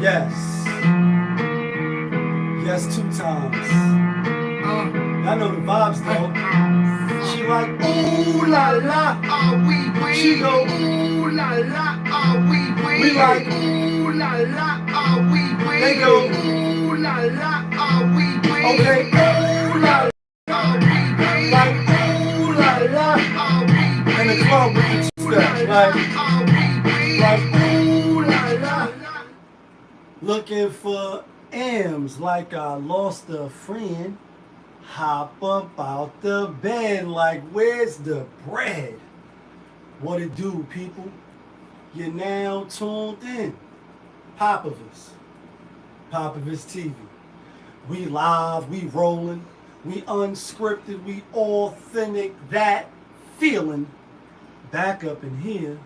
Yes. Yes, 2 times. I know the vibes though. She like, ooh la la, oui. She go, ooh la la, oui. We like, ooh la la, oui. They go, ooh la la, oui. Okay, ooh la la, oui. Like, ooh la la, in the club with the two-step, like, ooh la la. Looking for M's like I lost a friend. Hop up out the bed like, where's the bread? What it do, people? You're now tuned in. Popovich. Popovich TV. We live, we rolling, we unscripted, we authentic, that feeling. Back up in here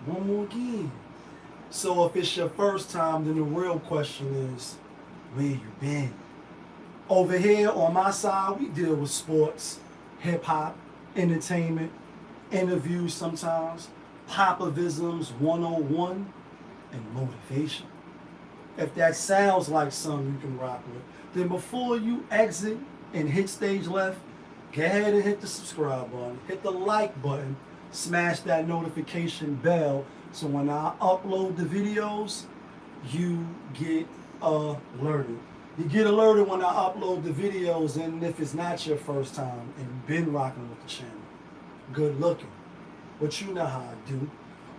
one more again. So if it's your first time, then the real question is, where you been? Over here on my side, we deal with sports, hip-hop, entertainment, interviews sometimes, Popovisms 101, and motivation. If that sounds like something you can rock with, then before you exit and hit stage left, go ahead and hit the subscribe button, hit the like button, smash that notification bell, so when I upload the videos, you get alerted. You get alerted when I upload the videos, and if it's not your first time and you've been rocking with the channel, good looking. But you know how I do.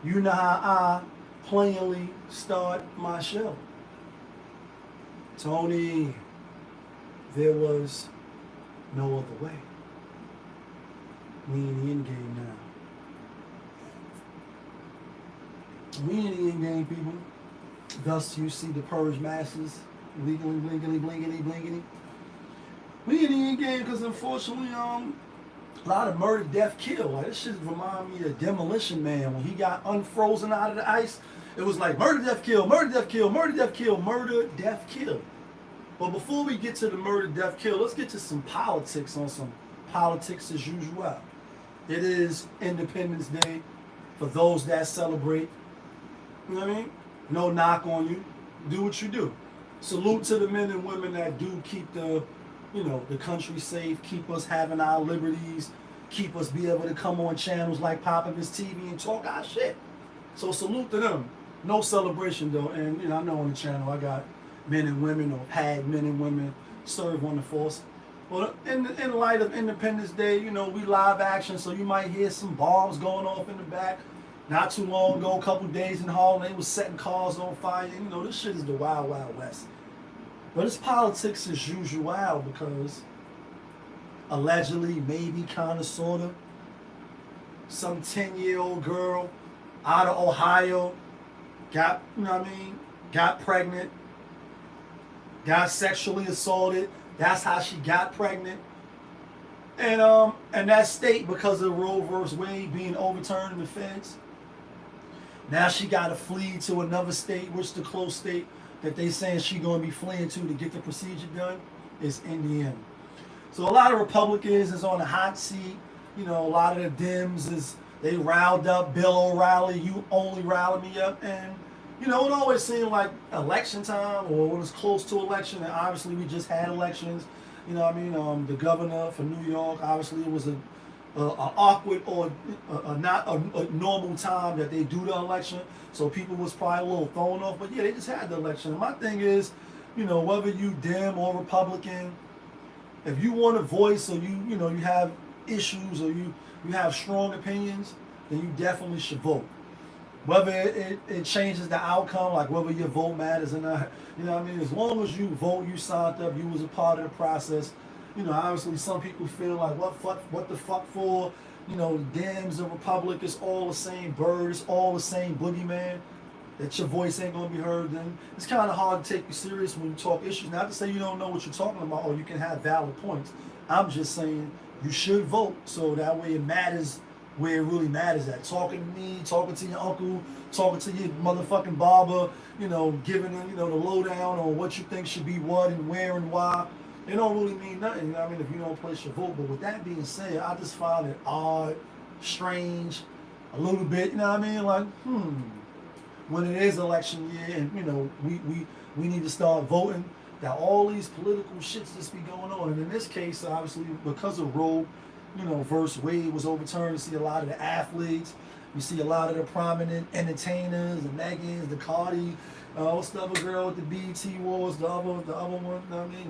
You know how I plainly start my show. Tony, there was no other way. We in the end game now. We in the end game, people. Thus you see the purge masses. Legally, blinkily, blinkity, blinkity. We in the end game because unfortunately, a lot of murder, death, kill. Like, this shit remind me of Demolition Man when he got unfrozen out of the ice. It was like murder, death, kill, murder, death, kill, murder, death, kill, murder, death, kill. But before we get to the murder, death, kill, let's get to some politics on some politics as usual. It is Independence Day for those that celebrate. You know what I mean? No knock on you. Do what you do. Salute to the men and women that do keep the country safe, keep us having our liberties, keep us be able to come on channels like Popovich TV and talk our shit. So salute to them. No celebration though, and I know on the channel I got men and women or had men and women serve on the force. But in light of Independence Day, we live action, so you might hear some bombs going off in the back. Not too long ago, a couple days in Harlem, they was setting cars on fire. This shit is the wild, wild west. But it's politics as usual because allegedly, maybe, kind of, sort of, some 10-year-old girl out of Ohio got pregnant, got sexually assaulted. That's how she got pregnant. And that state, because of Roe vs. Wade being overturned in the feds, now she got to flee to another state, which the close state that they saying she going to be fleeing to get the procedure done is Indiana. So a lot of Republicans is on the hot seat. A lot of the Dems they riled up. Bill O'Reilly, you only rally me up. And, it always seemed like election time or when it's close to election, and obviously we just had elections. The governor for New York, obviously it was an awkward or not a normal time that they do the election, so people was probably a little thrown off. But yeah, they just had the election. And my thing is, whether you Dem or Republican, if you want a voice or you have issues or you have strong opinions, then you definitely should vote. Whether it changes the outcome, like whether your vote matters or not, as long as you vote, you signed up, you was a part of the process. Obviously some people feel like, what the fuck for? Dems and Republic, it's all the same bird, it's all the same boogeyman, that your voice ain't gonna be heard. Then it's kind of hard to take you serious when you talk issues. Not to say you don't know what you're talking about or you can have valid points. I'm just saying you should vote so that way it matters where it really matters at. Talking to me, talking to your uncle, talking to your motherfucking barber, giving them, the lowdown on what you think should be what and where and why. It don't really mean nothing, if you don't place your vote. But with that being said, I just find it odd, strange, a little bit, like, when it is election year, and we need to start voting, that all these political shits just be going on. And in this case, obviously, because of Roe, versus Wade was overturned, you see a lot of the athletes, you see a lot of the prominent entertainers, the Megans, the Cardi, what's the other girl with the BET Wars, the other one,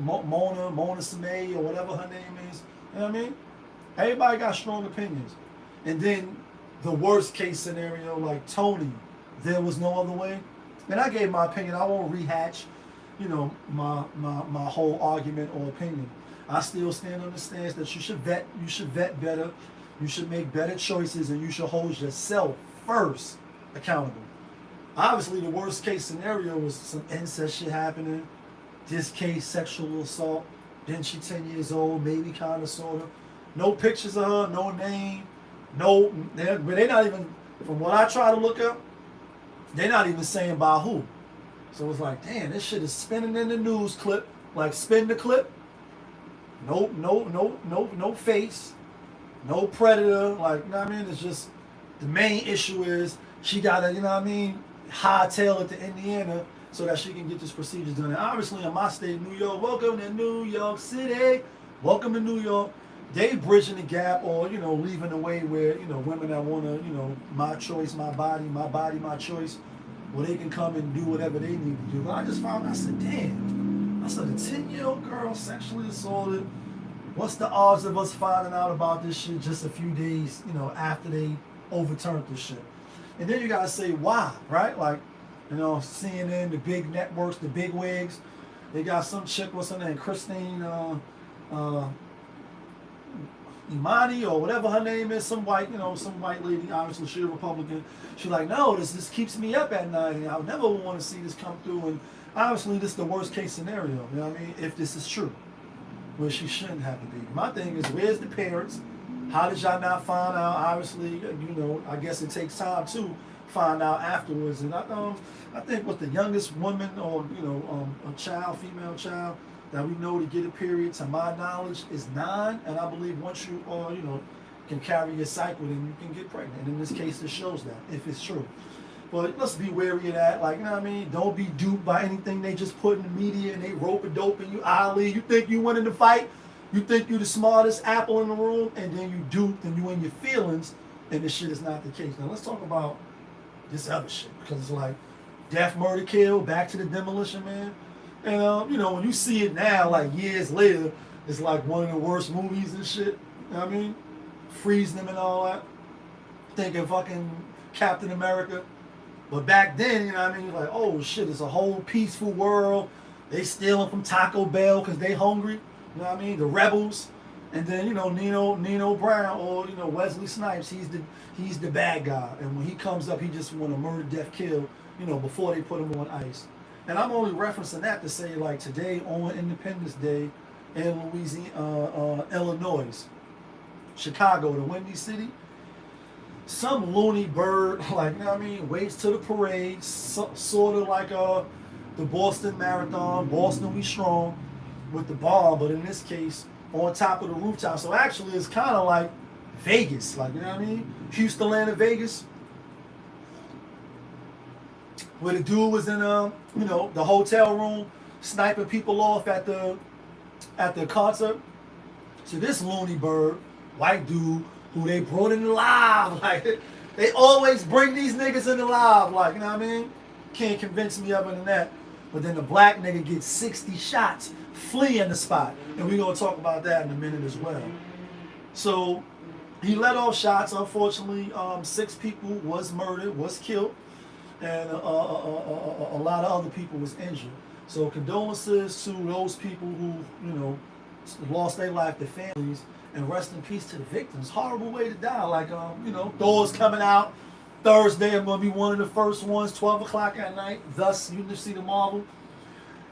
Mona Samay, or whatever her name is, you know what I mean? Everybody got strong opinions. And then the worst case scenario, like Tony, there was no other way. And I gave my opinion. I won't rehatch, my whole argument or opinion. I still stand on the stance that you should vet better, you should make better choices, and you should hold yourself first accountable. Obviously, the worst case scenario was some incest shit happening. This case, sexual assault. Then she 10 years old, maybe kind of, sort of. No pictures of her, no name, but they're not even, from what I try to look up, they're not even saying by who. So it's like, damn, this shit is spinning in the news clip. Like, spin the clip. No face. No predator. Like, you know what I mean? It's just, the main issue is she got to, hightail it to Indiana so that she can get this procedure done. And obviously in my state, New York, welcome to New York City. Welcome to New York. They bridging the gap, or, leaving the way where, women that want to, my choice, my body, my choice, well, they can come and do whatever they need to do. But I just found, I said, damn. I said, a 10-year-old girl sexually assaulted. What's the odds of us finding out about this shit just a few days, after they overturned this shit? And then you got to say why, right? Like, CNN, the big networks, the big wigs, they got some chick, what's her name, Christine Imani, or whatever her name is, some white lady, obviously she's a Republican. She's like, no, this keeps me up at night, and I never want to see this come through. And obviously this is the worst case scenario, you know what I mean, if this is true, where she shouldn't have the baby. My thing is, where's the parents? How did y'all not find out? Obviously, I guess it takes time to find out afterwards. And I think what the youngest woman, or a child, female child, that we know to get a period, to my knowledge, is 9. And I believe once you can carry your cycle, then you can get pregnant. And in this case, it shows that, if it's true. But let's be wary of that. Like, don't be duped by anything they just put in the media, and they rope a dope in you. Ali, you think you winning the fight? You think you're the smartest apple in the room, and then you duped, and you in your feelings, and this shit is not the case. Now let's talk about this other shit, because it's like death, murder, kill, back to the Demolition Man. And when you see it now, like years later, it's like one of the worst movies and shit. You know what I mean? Freeze them and all that. Thinking fucking Captain America. But back then, you know what I mean? Like, oh shit, it's a whole peaceful world. They stealing from Taco Bell because they hungry. You know what I mean? The rebels. And then, Nino Brown, or, Wesley Snipes, he's the bad guy. And when he comes up, he just want to murder, death, kill, before they put him on ice. And I'm only referencing that to say, like, today on Independence Day in Louisiana, Illinois, Chicago, the Windy City, some loony bird, like, waits to the parade, sort of like the Boston Marathon, Boston We Strong, with the bomb, but in this case, on top of the rooftop. So actually, it's kind of like Vegas, like, Houston, Atlanta, Vegas, where the dude was in, the hotel room, sniping people off at the concert. So this loony bird, white dude, who they brought in the live, like, they always bring these niggas in the live, like, Can't convince me other than that. But then the black nigga gets 60 shots, fleeing the spot. And we're going to talk about that in a minute as well. So he let off shots. Unfortunately, 6 people was murdered, was killed, and a lot of other people was injured. So condolences to those people who, lost their life, their families, and rest in peace to the victims. Horrible way to die. Like, Thor's coming out Thursday. I'm going to be one of the first ones, 12 o'clock at night. Thus, you can see the Marvel.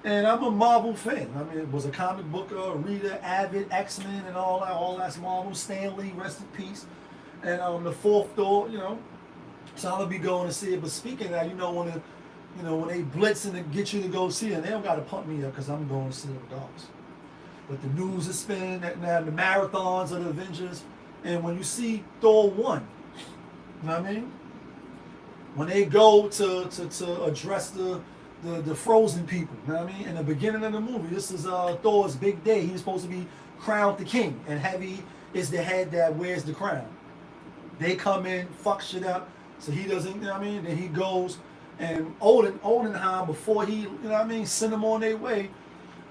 And I'm a Marvel fan. It was a comic book reader, avid, X-Men and all that's Marvel. Stan Lee, rest in peace. And the 4th Thor, so I'm going to be going to see it. But speaking of that, when they blitz and get you to go see it, they don't got to pump me up because I'm going to see it regardless. But the news is spinning, now the marathons of the Avengers. And when you see Thor 1, you know what I mean? when they go to address the frozen people. You know what I mean? In the beginning of the movie, this is Thor's big day. He's supposed to be crowned the king, and Heavy is the head that wears the crown. They come in, fuck shit up, so he doesn't, you know what I mean? Then he goes, and Oldenheim, before he, you know what I mean, send them on their way,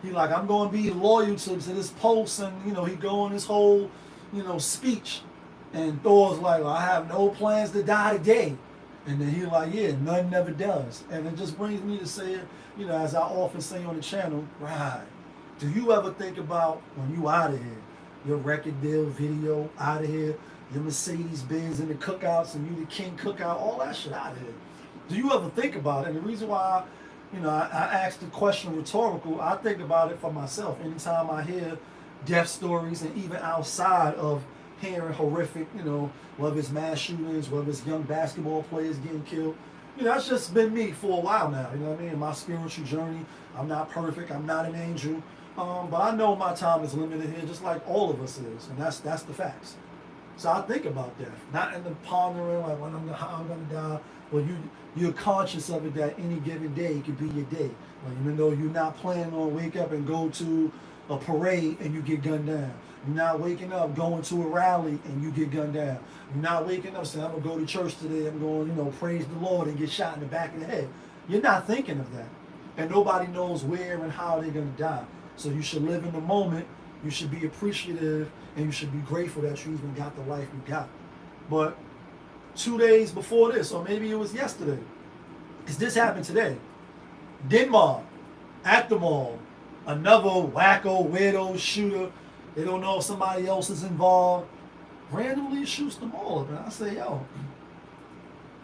he like, I'm going to be loyal to this post, and, you know, he go on his whole, you know, speech, and Thor's like, well, I have no plans to die today. And then he like, yeah, none never does. And it just brings me to say, you know, as I often say on the channel, right, do you ever think about when you out of here, your record deal, video, out of here, your Mercedes Benz in the cookouts, and you the king cookout, all that shit out of here. Do you ever think about it? And the reason why, you know, I asked the question rhetorical, I think about it for myself. Anytime I hear death stories, and even outside of hearing horrific, you know, whether it's mass shootings, whether it's young basketball players getting killed, you know, that's just been me for a while now. You know what I mean? In my spiritual journey, I'm not perfect. I'm not an angel. But I know my time is limited here, just like all of us is. And that's the facts. So I think about death, not in the pondering like how I'm gonna die, but you're conscious of it that any given day could be your day. Like, even though you're not planning on wake up and go to a parade and you get gunned down. You're not waking up going to a rally and you get gunned down. You're not waking up saying, I'm gonna go to church today, I'm going, you know, praise the Lord, and get shot in the back of the head. You're not thinking of that. And nobody knows where and how they're gonna die. So you should live in the moment, you should be appreciative, and you should be grateful that you even got the life you got. But 2 days before this, or maybe it was yesterday, because this happened today, Denmark, at the mall, another wacko, weirdo shooter, they don't know if somebody else is involved, randomly shoots them all up. And I say, yo,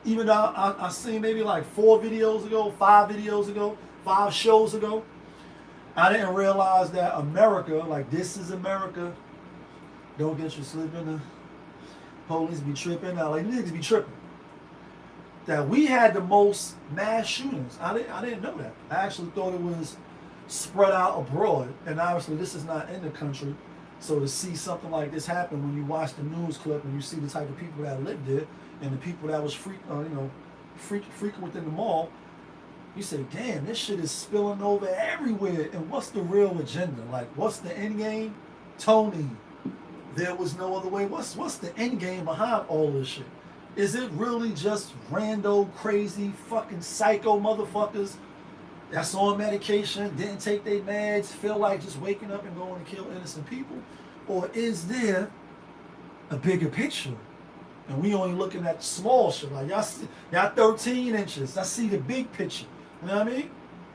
even though I seen maybe like 4 videos ago, 5 videos ago, 5 shows ago, I didn't realize that America, like this is America, don't get you slipping, the police be tripping, now like niggas be tripping. That we had the most mass shootings. I didn't know that. I actually thought it was spread out abroad, and obviously this is not in the country. So to see something like this happen, when you watch the news clip and you see the type of people that lived there and the people that was frequent within the mall, you say, damn, this shit is spilling over everywhere. And what's the real agenda? Like, what's the end game? Tony, there was no other way. What's the end game behind all this shit? Is it really just rando, crazy, fucking psycho motherfuckers that's on medication, didn't take their meds, feel like just waking up and going to kill innocent people? Or is there a bigger picture? And we only looking at the small shit. Like, y'all 13 inches. I see the big picture. You know what I mean?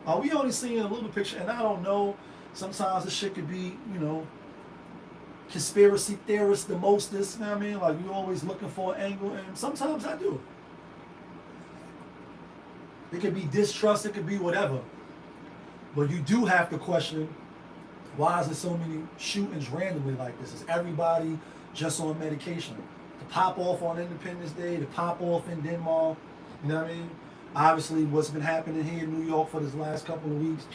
Are we only seeing a little picture? And I don't know. Sometimes this shit could be, you know, conspiracy theorists, the mostest. You know what I mean? Like, you're always looking for an angle. And sometimes I do. It could be distrust. It could be whatever. But you do have to question, why is there so many shootings randomly like this? Is everybody just on medication? To pop off on Independence Day, to pop off in Denmark, you know what I mean? Obviously, what's been happening here in New York for this last couple of weeks,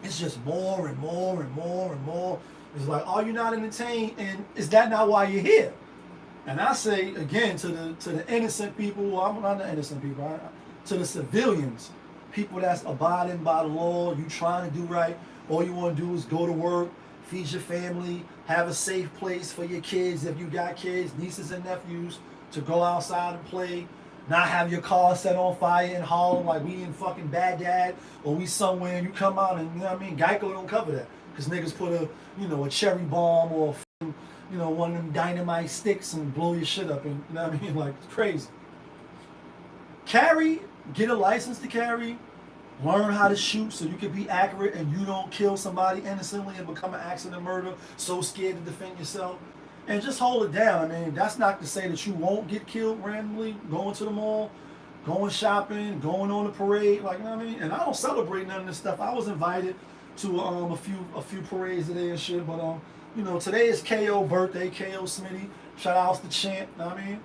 it's just more and more and more and more. It's like, are you not entertained? And is that not why you're here? And I say, again, to the innocent people, well, I'm not the innocent people, to the civilians, people that's abiding by the law, you trying to do right, all you want to do is go to work, feed your family, have a safe place for your kids, if you got kids, nieces and nephews, to go outside and play, not have your car set on fire in Harlem like we in fucking Baghdad, or we somewhere and you come out and, you know what I mean, Geico don't cover that. Because niggas put a cherry bomb or, one of them dynamite sticks and blow your shit up, and, you know what I mean, like, it's crazy. Carry, get a license to carry, learn how to shoot so you can be accurate and you don't kill somebody innocently and become an accident murder, so scared to defend yourself. And just hold it down. I mean, that's not to say that you won't get killed randomly going to the mall, going shopping, going on a parade, like, you know what I mean? And I don't celebrate none of this stuff. I was invited to a few parades today and shit, but today is KO birthday, KO Smitty. Shout outs to Champ, you know what I mean?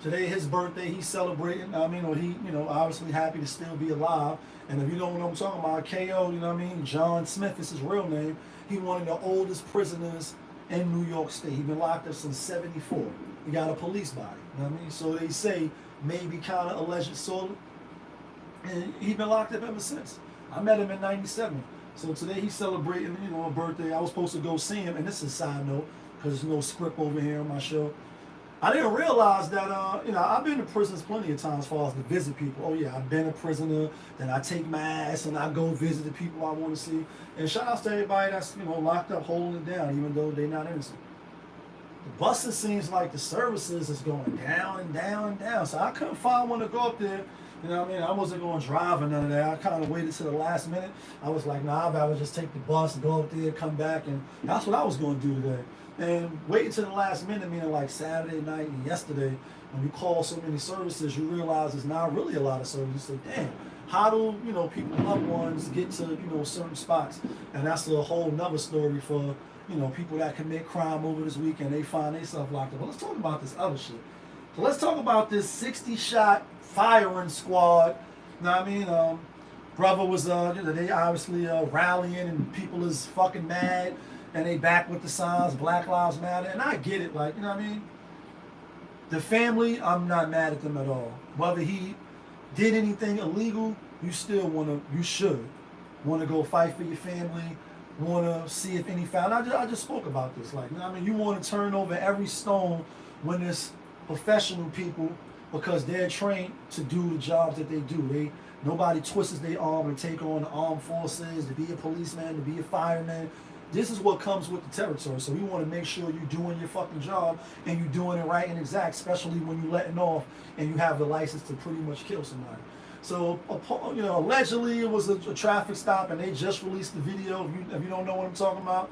Today his birthday, he's celebrating, or he, obviously happy to still be alive. And if you know what I'm talking about, KO, you know what I mean? John Smith is his real name. He one of the oldest prisoners in New York State. He's been locked up since '74. He got a police body, you know what I mean? So they say maybe kind of alleged sort of. And he's been locked up ever since. I met him in '97. So today he's celebrating, a birthday. I was supposed to go see him, and this is a side note, because there's no script over here on my show. I didn't realize that, I've been to prisons plenty of times as far as to visit people. Oh yeah, I've been a prisoner, then I take my ass and I go visit the people I want to see. And shout out to everybody that's, locked up, holding it down, even though they're not innocent. The busing seems like the services is going down and down and down. So I couldn't find one to go up there. You know what I mean? I wasn't going to drive or none of that. I kind of waited to the last minute. I was like, nah, I'd rather just take the bus, go up there, come back. And that's what I was going to do today. And waiting to the last minute, meaning like Saturday night and yesterday, when you call so many services, you realize there's not really a lot of services. You say, damn, how do, people, loved ones get to, certain spots? And that's a whole nother story for, people that commit crime over this weekend. They find themselves locked up. But let's talk about this other shit. So let's talk about this 60-shot firing squad. You know what I mean? Brother was, they obviously rallying and people is fucking mad. And they back with the signs, Black Lives Matter. And I get it, like, you know what I mean? The family, I'm not mad at them at all. Whether he did anything illegal, you should want to go fight for your family, want to see if any foul. I just spoke about this, like, you know what I mean? You want to turn over every stone when there's professional people, because they're trained to do the jobs that they do. Nobody twists their arm and take on the armed forces, to be a policeman, to be a fireman. This is what comes with the territory. So we want to make sure you're doing your fucking job and you're doing it right and exact, especially when you're letting off and you have the license to pretty much kill somebody. So, allegedly it was a traffic stop, and they just released the video, if you don't know what I'm talking about.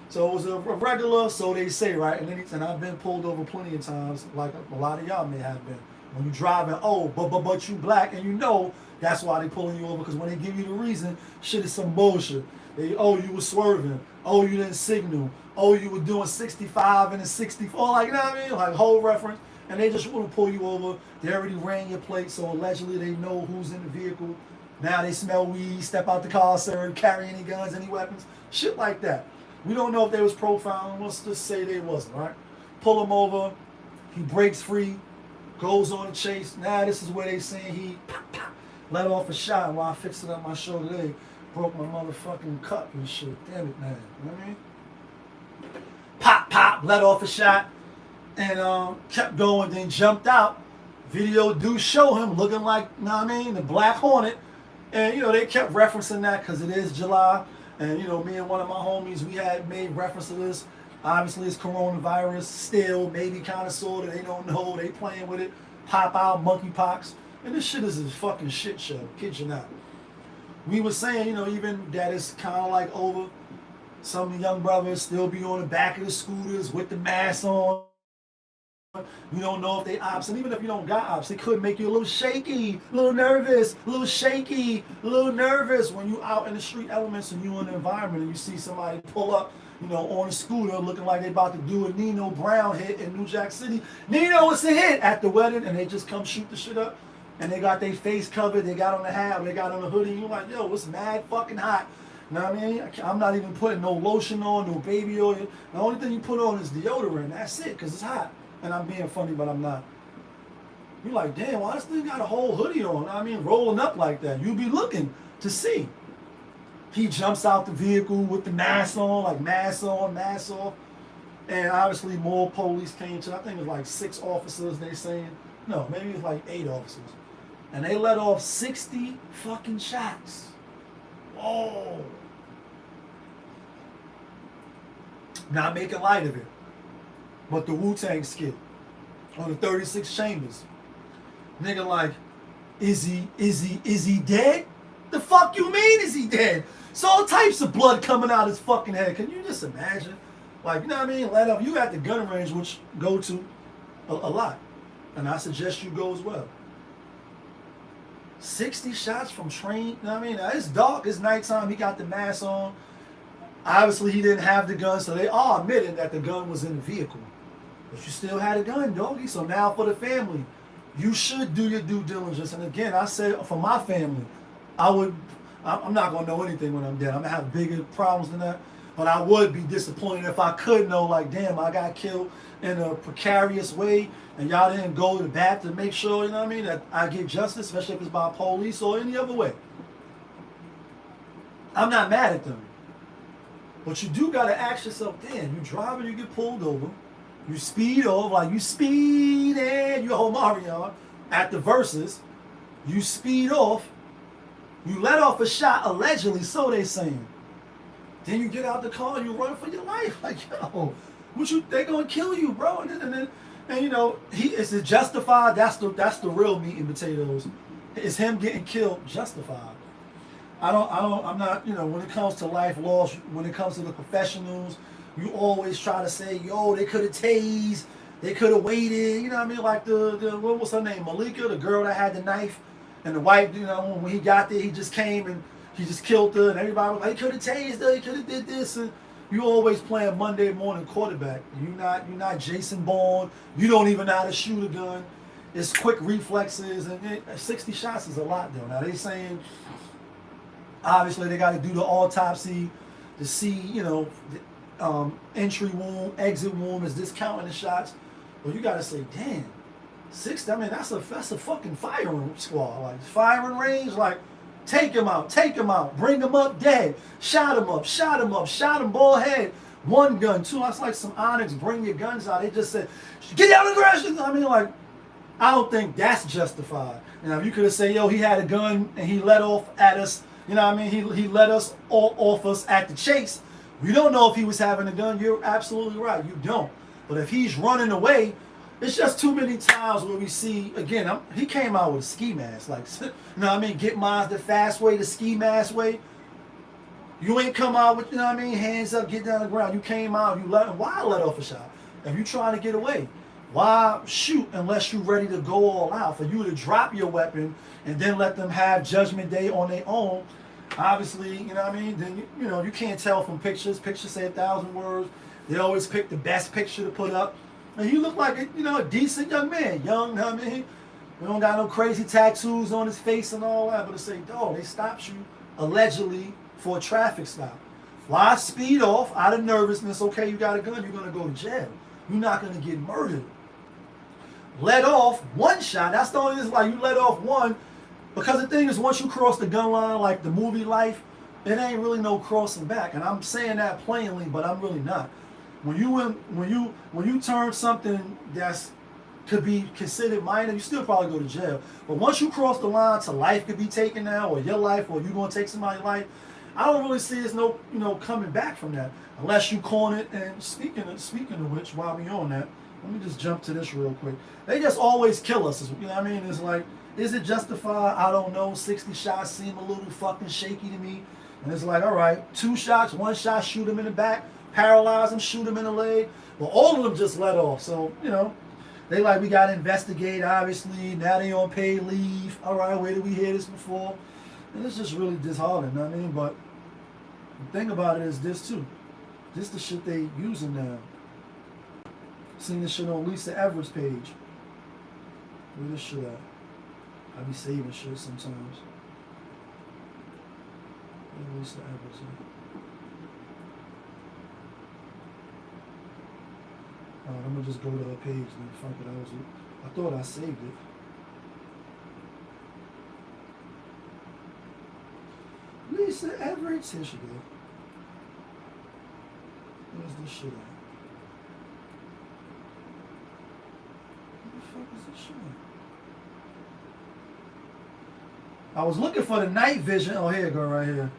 So it was a regular, so they say, right? And I've been pulled over plenty of times, like a lot of y'all may have been. When you're driving, but you black, and that's why they pulling you over, because when they give you the reason, shit is some bullshit. You were swerving. You didn't signal. You were doing 65 and a 64. Like, you know what I mean? Like, whole reference. And they just want to pull you over. They already ran your plate, so allegedly they know who's in the vehicle. Now they smell weed, step out the car, sir, carry any guns, any weapons. Shit like that. We don't know if they was profiling. Let's just say they wasn't, right? Pull him over. He breaks free. Goes on a chase. Now this is where they saying he let off a shot. And while I fixed it up my show today, broke my motherfucking cup and shit. Damn it, man. You know what I mean? Pop, let off a shot. And kept going, then jumped out. Video do show him looking like, you know what I mean, the Black Hornet. And, they kept referencing that because it is July. And, me and one of my homies, we had made reference to this. Obviously, it's coronavirus still, maybe kind of sort of. They don't know. They playing with it. Pop out, monkeypox. And this shit is a fucking shit show. Kid you not. We were saying, even that it's kind of like over. Some of the young brothers still be on the back of the scooters with the mask on. You don't know if they ops. And even if you don't got ops, it could make you a little shaky, a little nervous, a little shaky, a little nervous when you out in the street elements and you in the environment and you see somebody pull up, on a scooter looking like they about to do a Nino Brown hit in New Jack City. Nino, it's a hit at the wedding, and they just come shoot the shit up. And they got their face covered, they got on the hat, they got on the hoodie. You're like, yo, it's mad fucking hot. You know what I mean? I'm not even putting no lotion on, no baby oil. The only thing you put on is deodorant. That's it, because it's hot. And I'm being funny, but I'm not. You're like, damn, why this thing got a whole hoodie on? I mean, rolling up like that. You be looking to see. He jumps out the vehicle with the mask on, like mask on, mask off. And obviously more police came to, I think it was like 6 officers, they saying. No, maybe it was like 8 officers. And they let off 60 fucking shots. Whoa. Not making light of it. But the Wu-Tang skit on the 36 Chambers. Nigga like, is he dead? The fuck you mean is he dead? So all types of blood coming out his fucking head. Can you just imagine? Like, you know what I mean? Let up. You at the gun range, which go to a lot. And I suggest you go as well. 60 shots from train. You know what I mean? Now, it's dark. It's nighttime. He got the mask on. Obviously, he didn't have the gun, so they all admitted that the gun was in the vehicle. But you still had a gun, doggy. So now for the family, you should do your due diligence. And again, I said for my family, I'm not going to know anything when I'm dead. I'm going to have bigger problems than that. But I would be disappointed if I could know, like, damn, I got killed in a precarious way, and y'all didn't go to the bat to make sure, you know what I mean, that I get justice, especially if it's by police or any other way. I'm not mad at them. But you do got to ask yourself, damn, you driving, you get pulled over, you speed off, like you speeding, you hold Mario at the verses, you speed off, you let off a shot, allegedly, so they saying. Then you get out the car and you run for your life. Like, yo, they gonna kill you, bro. And you know, is it justified? That's the real meat and potatoes. Is him getting killed justified? I'm not, you know, when it comes to life laws, when it comes to the professionals, you always try to say, yo, they could have tased, they could have waited, you know what I mean? Like the what was her name? Malika, the girl that had the knife, and the wife, you know, when he got there, he just came and he just killed her, and everybody was like, he could have tased her, he could have did this, and you always playing Monday morning quarterback. You're not Jason Bourne. You don't even know how to shoot a gun. It's quick reflexes, and 60 shots is a lot though. Now they saying, obviously they got to do the autopsy to see, you know, entry wound, exit wound, is this counting the shots? Well, you got to say, damn, 60. I mean, that's a fucking firing squad, like firing range, like. Take him out, bring him up dead, shot him up, shot him ball head, one gun, two. That's like some Onyx, bring your guns out. They just said, get down the ground. I mean, like, I don't think that's justified. Now, if you could have said, yo, he had a gun and he let off at us, you know what I mean? He let us off us at the chase. We don't know if he was having a gun. You're absolutely right. You don't. But if he's running away, it's just too many times where we see, again, he came out with a ski mask. Like, you know what I mean? Get mine the fast way, the ski mask way. You ain't come out with, you know what I mean? Hands up, get down the ground. You came out, why let off a shot? If you trying to get away, why shoot unless you're ready to go all out? For you to drop your weapon and then let them have Judgment Day on their own, obviously, you know what I mean? Then, you know, you can't tell from pictures. Pictures say 1,000 words. They always pick the best picture to put up. And you look like a decent young man. Young, you know what I mean? We don't got no crazy tattoos on his face and all that. But to say, dog, they stopped you allegedly for a traffic stop. Why speed off out of nervousness? Okay, you got a gun, you're going to go to jail. You're not going to get murdered. Let off one shot. That's the only reason why you let off one. Because the thing is, once you cross the gun line, like the movie life, it ain't really no crossing back. And I'm saying that plainly, but I'm really not. When you turn something that's could be considered minor, you still probably go to jail. But once you cross the line to life could be taken now, or your life, or you're gonna take somebody's life, I don't really see there's no coming back from that unless you corner it. And speaking of which, while we on that, let me just jump to this real quick. They just always kill us. You know what I mean? It's like, is it justified? I don't know. 60 shots seem a little fucking shaky to me. And it's like, all right, 2 shots, 1 shot, shoot him in the back. Paralyze him, shoot him in the leg. Well, all of them just let off. So, you know, they like, we got to investigate, obviously. Now they on paid leave. All right, where did we hear this before? And it's just really disheartening, you know what I mean? But the thing about it is this, too. This the shit they using now. Seen this shit on Lisa Everett's page. Where this shit at? I be saving shit sometimes. Where Lisa Everett's at? I'm gonna just go to her page and fuck it. I thought I saved it. Lisa Everett, here she go. Where's this shit at? Where the fuck is this shit at? I was looking for the night vision. Oh, here it go, right here.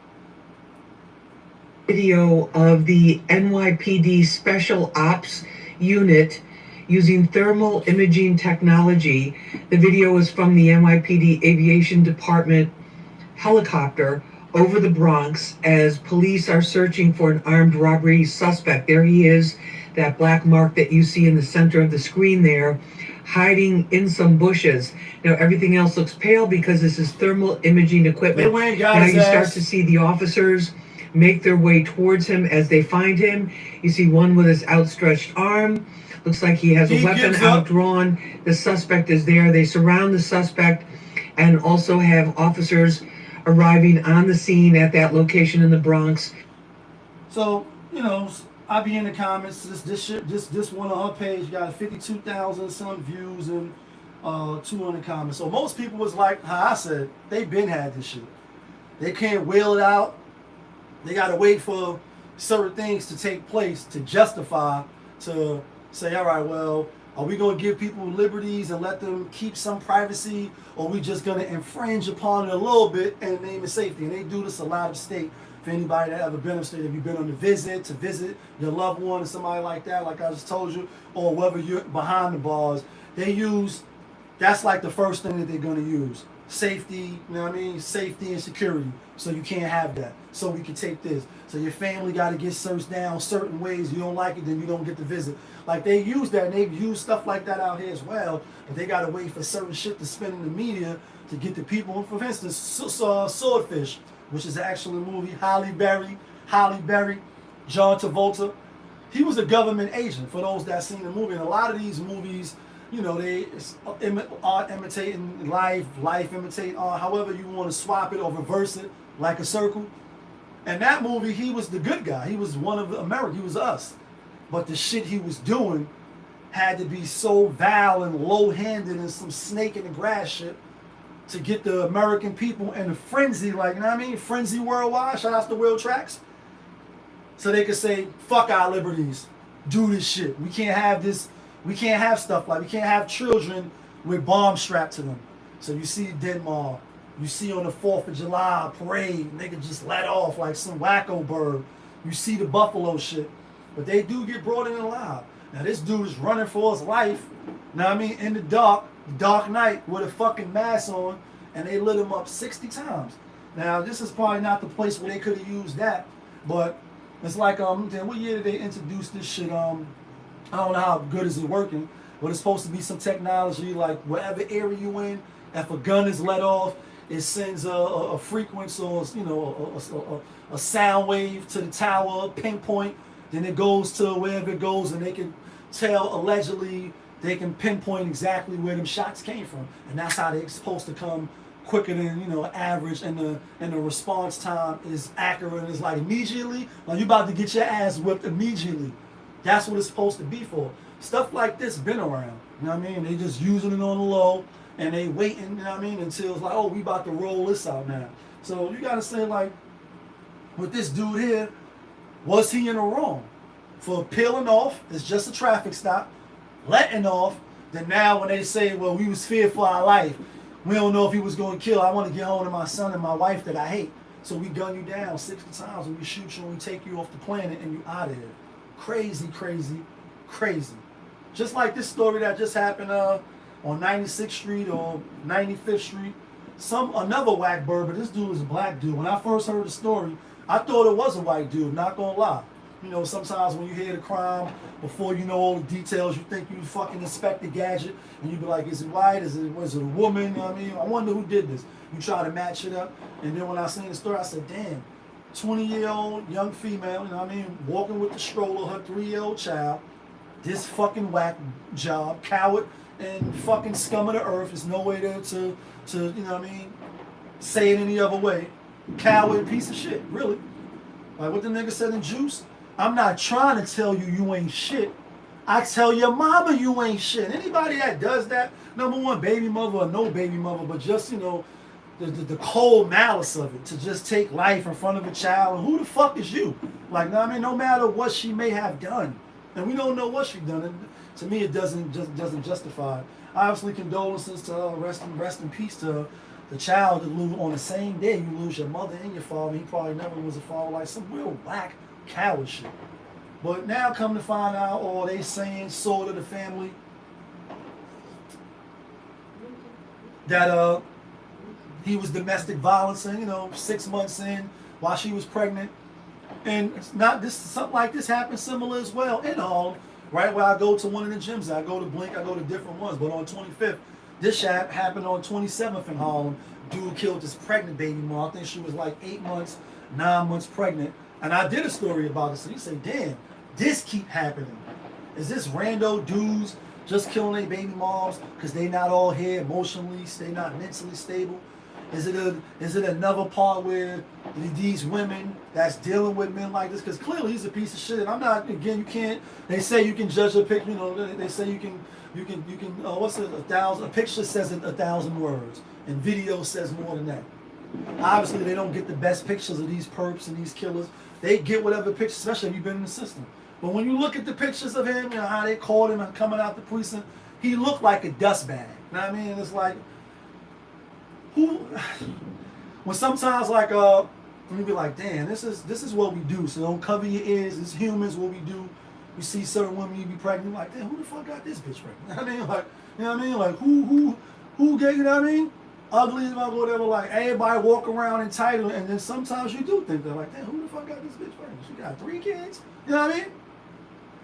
Video of the NYPD Special Ops Unit using thermal imaging technology. The video is from the NYPD Aviation Department helicopter over the Bronx as police are searching for an armed robbery suspect. There he is, that black mark that you see in the center of the screen there, hiding in some bushes. Now everything else looks pale because this is thermal imaging equipment. Now you start to see the officers make their way towards him as they find him. You see one with his outstretched arm. Looks like he has a weapon outdrawn. The suspect is there. They surround the suspect and also have officers arriving on the scene at that location in the Bronx. So you know, I be in the comments. This one on her page got 52,000 some views and 200 comments. So most people was like, how I said, they been had this shit. They can't wheel it out. They gotta wait for certain things to take place to justify, to say, all right, well, are we gonna give people liberties and let them keep some privacy, or are we just gonna infringe upon it a little bit in the name of safety? And they do this a lot of state. For anybody that ever been upstate, if you've been on a visit to visit your loved one or somebody like that, like I just told you, or whether you're behind the bars, they use, that's like the first thing that they're gonna use. Safety, you know what I mean? Safety and security. So you can't have that. So we can take this. So your family got to get searched down certain ways. You don't like it, then you don't get to visit. Like they use that, and they use stuff like that out here as well. But they got to wait for certain shit to spin in the media to get the people. For instance, Swordfish, which is actually a movie. Halle Berry, John Travolta. He was a government agent. For those that seen the movie, and a lot of these movies, you know, they art imitating life imitating art, however you want to swap it or reverse it, like a circle. And that movie, he was the good guy. He was one of America. He was us. But the shit he was doing had to be so vile and low-handed and some snake in the grass shit to get the American people in a frenzy, like, you know what I mean? Frenzy worldwide. Shout out to World Tracks. So they could say, fuck our liberties. Do this shit. We can't have this. We can't have stuff like, we can't have children with bombs strapped to them. So you see Denmark, you see on the 4th of July parade, nigga just let off like some wacko bird. You see the Buffalo shit. But they do get brought in alive. Now this dude is running for his life, you know what I mean, in the dark night with a fucking mask on, and they lit him up 60 times. Now this is probably not the place where they could have used that, but it's like, then what year did they introduce this shit? I don't know how good is it working, but it's supposed to be some technology like whatever area you in, if a gun is let off, it sends a frequency or, you know, a sound wave to the tower, pinpoint, then it goes to wherever it goes, and they can tell, allegedly, they can pinpoint exactly where them shots came from. And that's how they're supposed to come quicker than, you know, average, and the response time is accurate. It's like immediately, like you about to get your ass whipped immediately. That's what it's supposed to be for. Stuff like this been around. You know what I mean? They just using it on the low, and they waiting, you know what I mean, until it's like, oh, we about to roll this out now. So you gotta say, like, with this dude here, was he in the wrong? For peeling off, it's just a traffic stop, letting off, then now when they say, well, we was feared for our life, we don't know if he was gonna kill, I wanna get home to my son and my wife that I hate. So we gun you down 60 times, and we shoot you, and we take you off the planet, and you out of here. Crazy, crazy, crazy. Just like this story that just happened on 96th Street or 95th Street. Another whack bird, but this dude was a black dude. When I first heard the story, I thought it was a white dude, not gonna lie. You know, sometimes when you hear the crime, before you know all the details, you think you fucking Inspector Gadget, and you be like, is it white? Was it a woman? You know what I mean? I wonder who did this. You try to match it up, and then when I seen the story, I said, damn, 20-year-old young female, you know what I mean, walking with the stroller, her 3-year-old child, this fucking whack job, coward and fucking scum of the earth. There's no way to you know what I mean, say it any other way. Coward, piece of shit, really. Like what the nigga said in Juice, I'm not trying to tell you you ain't shit. I tell your mama you ain't shit. Anybody that does that, number one, baby mother or no baby mother, but just, you know, the cold malice of it, to just take life in front of a child, and who the fuck is you? Like, I mean, no matter what she may have done, and we don't know what she done, and to me it doesn't justify it. Obviously, condolences to rest in peace to the child that lose on the same day you lose your mother and your father. He probably never was a father, like some real whack coward shit. But now come to find out, or they saying sort of the family that he was domestic violence, and, you know, 6 months in while she was pregnant. And it's not this, something like this happened similar as well in Harlem, right where I go to one of the gyms. I go to Blink, I go to different ones. But on 25th, this happened on 27th in Harlem. Dude killed this pregnant baby mom. I think she was like 8 months, 9 months pregnant. And I did a story about it. So you say, damn, this keep happening. Is this rando dudes just killing their baby moms because they not all here emotionally, they not mentally stable? Is it another part where these women that's dealing with men like this, because clearly he's a piece of shit. And I'm not, again, you can't, they say you can judge a picture, you know, they say you can, what's it, a picture says 1,000 words, and video says more than that. Obviously, they don't get the best pictures of these perps and these killers. They get whatever pictures, especially if you've been in the system. But when you look at the pictures of him, you know, how they caught him coming out the precinct, he looked like a dust bag. You know what I mean? It's like, who, when sometimes like, you be like, damn, this is what we do. So don't cover your ears. It's humans, what we do. You see certain women, you be pregnant, you're like, damn, who the fuck got this bitch pregnant? You know what I mean? Like, you know what I mean? Like, who get, you know what I mean? Ugly as fuck, whatever. Like, everybody walk around entitled, and then sometimes you do think they're like, damn, who the fuck got this bitch pregnant? She got 3 kids. You know what I mean?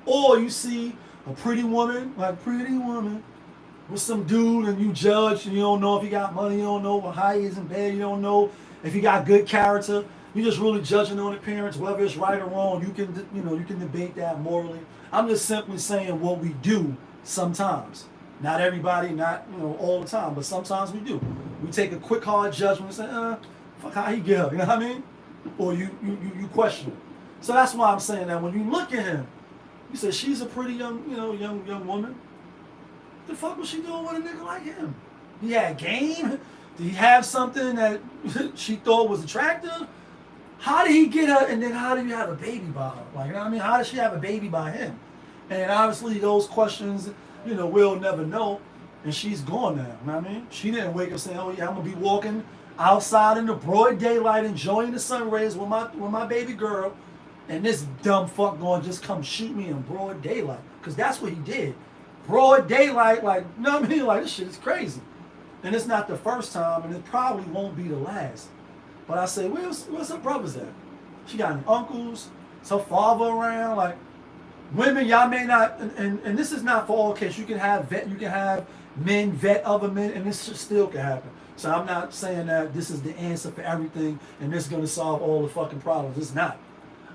Or you see a pretty woman, with some dude, and you judge, and you don't know if he got money, you don't know how he is in bed, you don't know if he got good character. You just really judging on appearance, whether it's right or wrong. You can debate that morally. I'm just simply saying what we do sometimes. Not everybody, not all the time, but sometimes we do. We take a quick, hard judgment and say, fuck how he get up, you know what I mean? Or you question it. So that's why I'm saying that when you look at him, you say she's a pretty young woman. The fuck was she doing with a nigga like him? He had game? Did he have something that she thought was attractive? How did he get her, and then how did you have a baby by her? Like, you know what I mean? How did she have a baby by him? And obviously those questions, we'll never know. And she's gone now, you know what I mean? She didn't wake up saying, oh yeah, I'm gonna be walking outside in the broad daylight enjoying the sun rays with my baby girl, and this dumb fuck gonna just come shoot me in broad daylight. Cause that's what he did. Broad daylight, like, you know what I mean? Like, this shit is crazy. And it's not the first time, and it probably won't be the last. But I say, where's her brothers at? She got any uncles? Is her father around? Like, women, y'all may not, and this is not for all cases. You can have men vet other men, and this still can happen. So I'm not saying that this is the answer for everything, and this is going to solve all the fucking problems. It's not.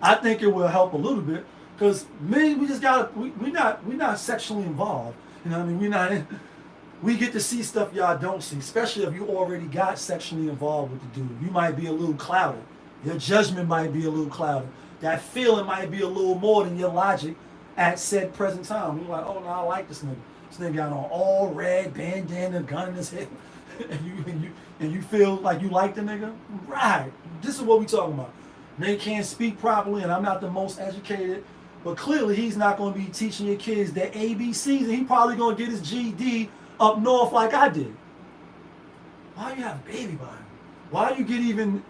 I think it will help a little bit, because men, we just gotta, we're not sexually involved. You know what I mean? We get to see stuff y'all don't see, especially if you already got sexually involved with the dude. You might be a little clouded. Your judgment might be a little clouded. That feeling might be a little more than your logic at said present time. You're like, oh no, I like this nigga. This nigga got on all red, bandana, gun in his head, and you feel like you like the nigga? Right. This is what we talking about. They can't speak properly, and I'm not the most educated, but clearly he's not going to be teaching your kids their ABCs, and he probably going to get his GED up north like I did. Why you have a baby by him? Why you get even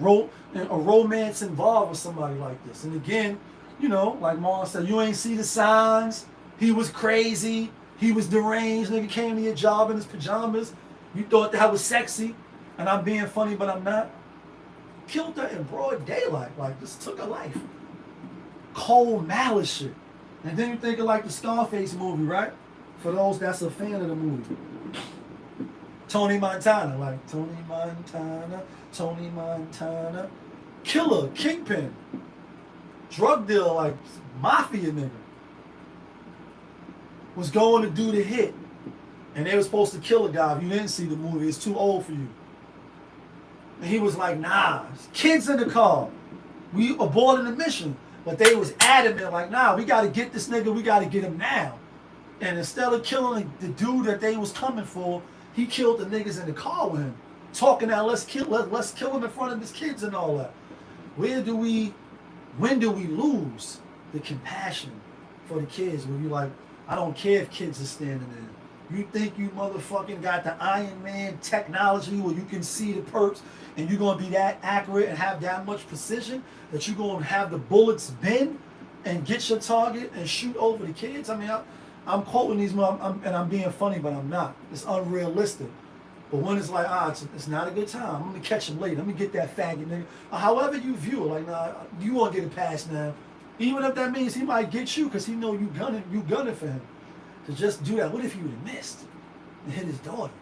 a romance involved with somebody like this? And again, like Mom said, you ain't see the signs. He was crazy. He was deranged. Nigga came to your job in his pajamas. You thought that was sexy, and I'm being funny, but I'm not. Killed her in broad daylight. Like, this took her life. Cold malice shit. And then you think of like the Scarface movie, right? For those that's a fan of the movie. Tony Montana, like Tony Montana. Killer, kingpin. Drug dealer, like mafia nigga. Was going to do the hit. And they were supposed to kill a guy. If you didn't see the movie, it's too old for you. And he was like, nah, kids in the car. We aborted the mission. But they was adamant, like, nah, we got to get this nigga. We got to get him now. And instead of killing the dude that they was coming for, he killed the niggas in the car with him. Talking that let's kill him in front of his kids and all that. When do we lose the compassion for the kids? When you like, I don't care if kids are standing there. You think you motherfucking got the Iron Man technology where you can see the perps and you're going to be that accurate and have that much precision that you're going to have the bullets bend and get your target and shoot over the kids? I mean, I'm quoting these, and I'm being funny, but I'm not. It's unrealistic. But when it's like, it's not a good time. I'm going to catch him later. Let me get that faggot nigga. However you view it, like, nah, you want to get a pass now. Even if that means he might get you because he know you gunning for him. To just do that. What if you would have missed and hit his daughter?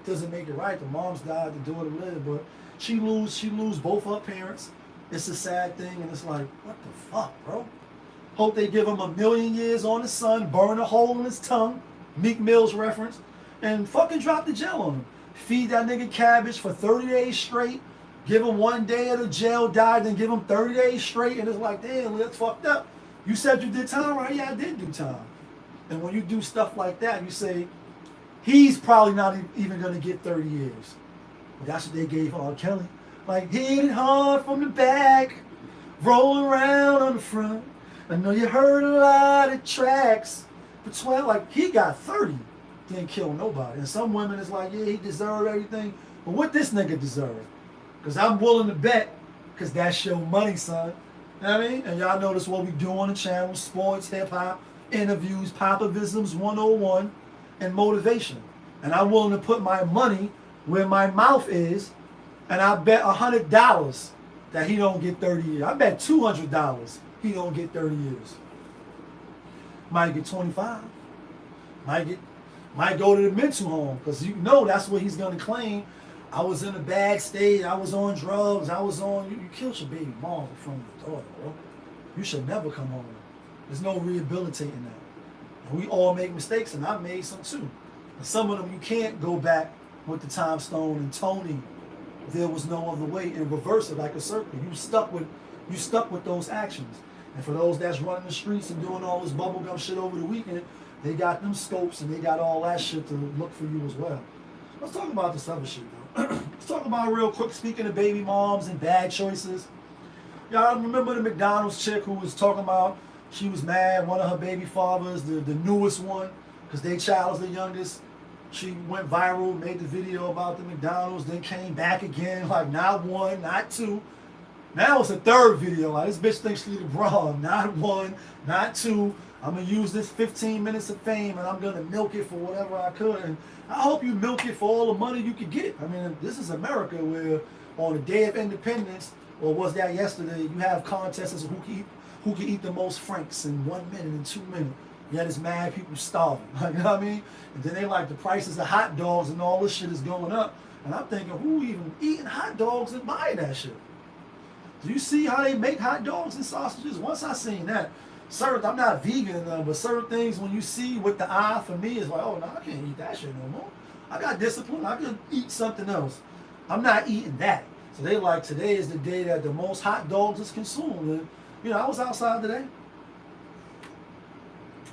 Doesn't make it right. The mom's died, the daughter lived, but she lose both her parents. It's a sad thing, and it's like, what the fuck, bro? Hope they give him 1,000,000 years on the sun, burn a hole in his tongue, Meek Mill's reference, and fucking drop the gel on him. Feed that nigga cabbage for 30 days straight, give him 1 day of the jail, die, then give him 30 days straight, and it's like, damn, that's fucked up. You said you did time, right? Yeah, I did do time. And when you do stuff like that, you say, he's probably not even going to get 30 years. But that's what they gave R. Kelly. Like, hit it hard from the back, rolling around on the front. I know you heard a lot of tracks. But 12, like, he got 30. Didn't kill nobody. And some women is like, yeah, he deserved everything. But what this nigga deserve? Because I'm willing to bet, because that's your money, son. You know what I mean? And y'all notice what we do on the channel: sports, hip-hop, interviews, Popavisms 101, and motivation. And I'm willing to put my money where my mouth is, and I bet $100 that he don't get 30 years. I bet $200 he don't get 30 years. Might get 25. Might go to the mental home, because you know that's what he's gonna claim. I was in a bad state. I was on drugs. You killed your baby mom in front of your daughter, bro. You should never come home. There's no rehabilitating that. And we all make mistakes, and I made some too. And some of them you can't go back with the time stone and Tony. There was no other way, and reverse it like a circle. You stuck with those actions. And for those that's running the streets and doing all this bubblegum shit over the weekend, they got them scopes and they got all that shit to look for you as well. Let's talk about this other shit, though. Let's talk about it real quick. Speaking of baby moms and bad choices, y'all remember the McDonald's chick who was talking about she was mad, one of her baby fathers, the newest one, because their child is the youngest. She went viral, made the video about the McDonald's, then came back again, like not one, not two. Now it's a third video. Like, this bitch thinks she's LeBron. Not one, not two. I'm going to use this 15 minutes of fame and I'm going to milk it for whatever I could. And I hope you milk it for all the money you could get. I mean, this is America, where on the day of independence, or was that yesterday, you have contests as who can eat the most franks in 1 minute and 2 minutes. You had this mad people starving. Like, you know what I mean? And then they like the prices of hot dogs and all this shit is going up. And I'm thinking, who even eating hot dogs and buying that shit? Do you see how they make hot dogs and sausages? Once I seen that, certain, I'm not vegan, but certain things when you see with the eye, for me, is like, oh, no, I can't eat that shit no more. I got discipline. I can eat something else. I'm not eating that. So they like, today is the day that the most hot dogs is consumed. And, you know, I was outside today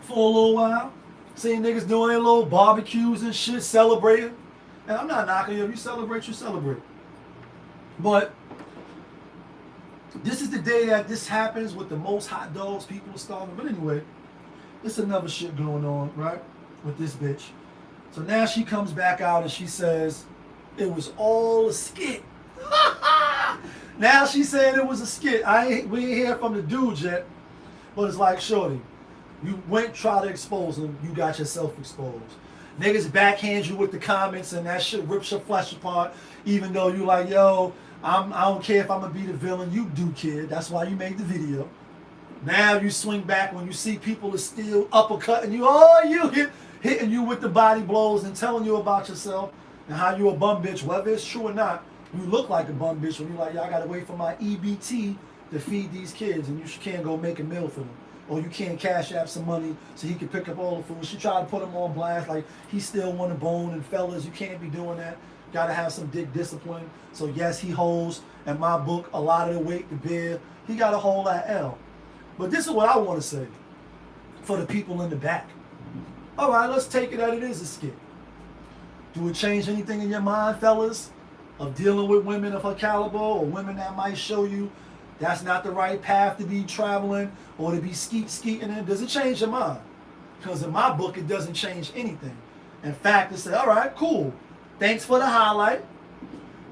for a little while, seeing niggas doing their little barbecues and shit, celebrating. And I'm not knocking you. If you celebrate, you celebrate. But this is the day that this happens with the most hot dogs, people are starving. But anyway, it's another shit going on, right, with this bitch. So now she comes back out and she says it was all a skit. Now she's saying it was a skit. We ain't hear from the dude yet, but it's like, shorty, you went try to expose him, you got yourself exposed. Niggas backhand you with the comments and that shit rips your flesh apart, even though you like, yo, I don't care if I'm gonna be the villain. You do, kid. That's why you made the video. Now you swing back when you see people are still uppercutting you. Oh, you hitting you with the body blows and telling you about yourself and how you a bum bitch. Whether it's true or not, you look like a bum bitch when you're like, y'all gotta wait for my EBT to feed these kids, and you can't go make a meal for them. Or you can't cash out some money so he can pick up all the food. She tried to put him on blast like he still want a bone, and fellas, you can't be doing that. Gotta have some dick discipline. So yes, he holds, in my book, a lot of the weight to bear. He gotta hold that L. But this is what I want to say for the people in the back. All right, let's take it that it is a skit. Do it change anything in your mind, fellas, of dealing with women of her caliber, or women that might show you that's not the right path to be traveling, or to be skeeting in? Does it change your mind? Because in my book, it doesn't change anything. In fact, it said, all right, cool. Thanks for the highlight.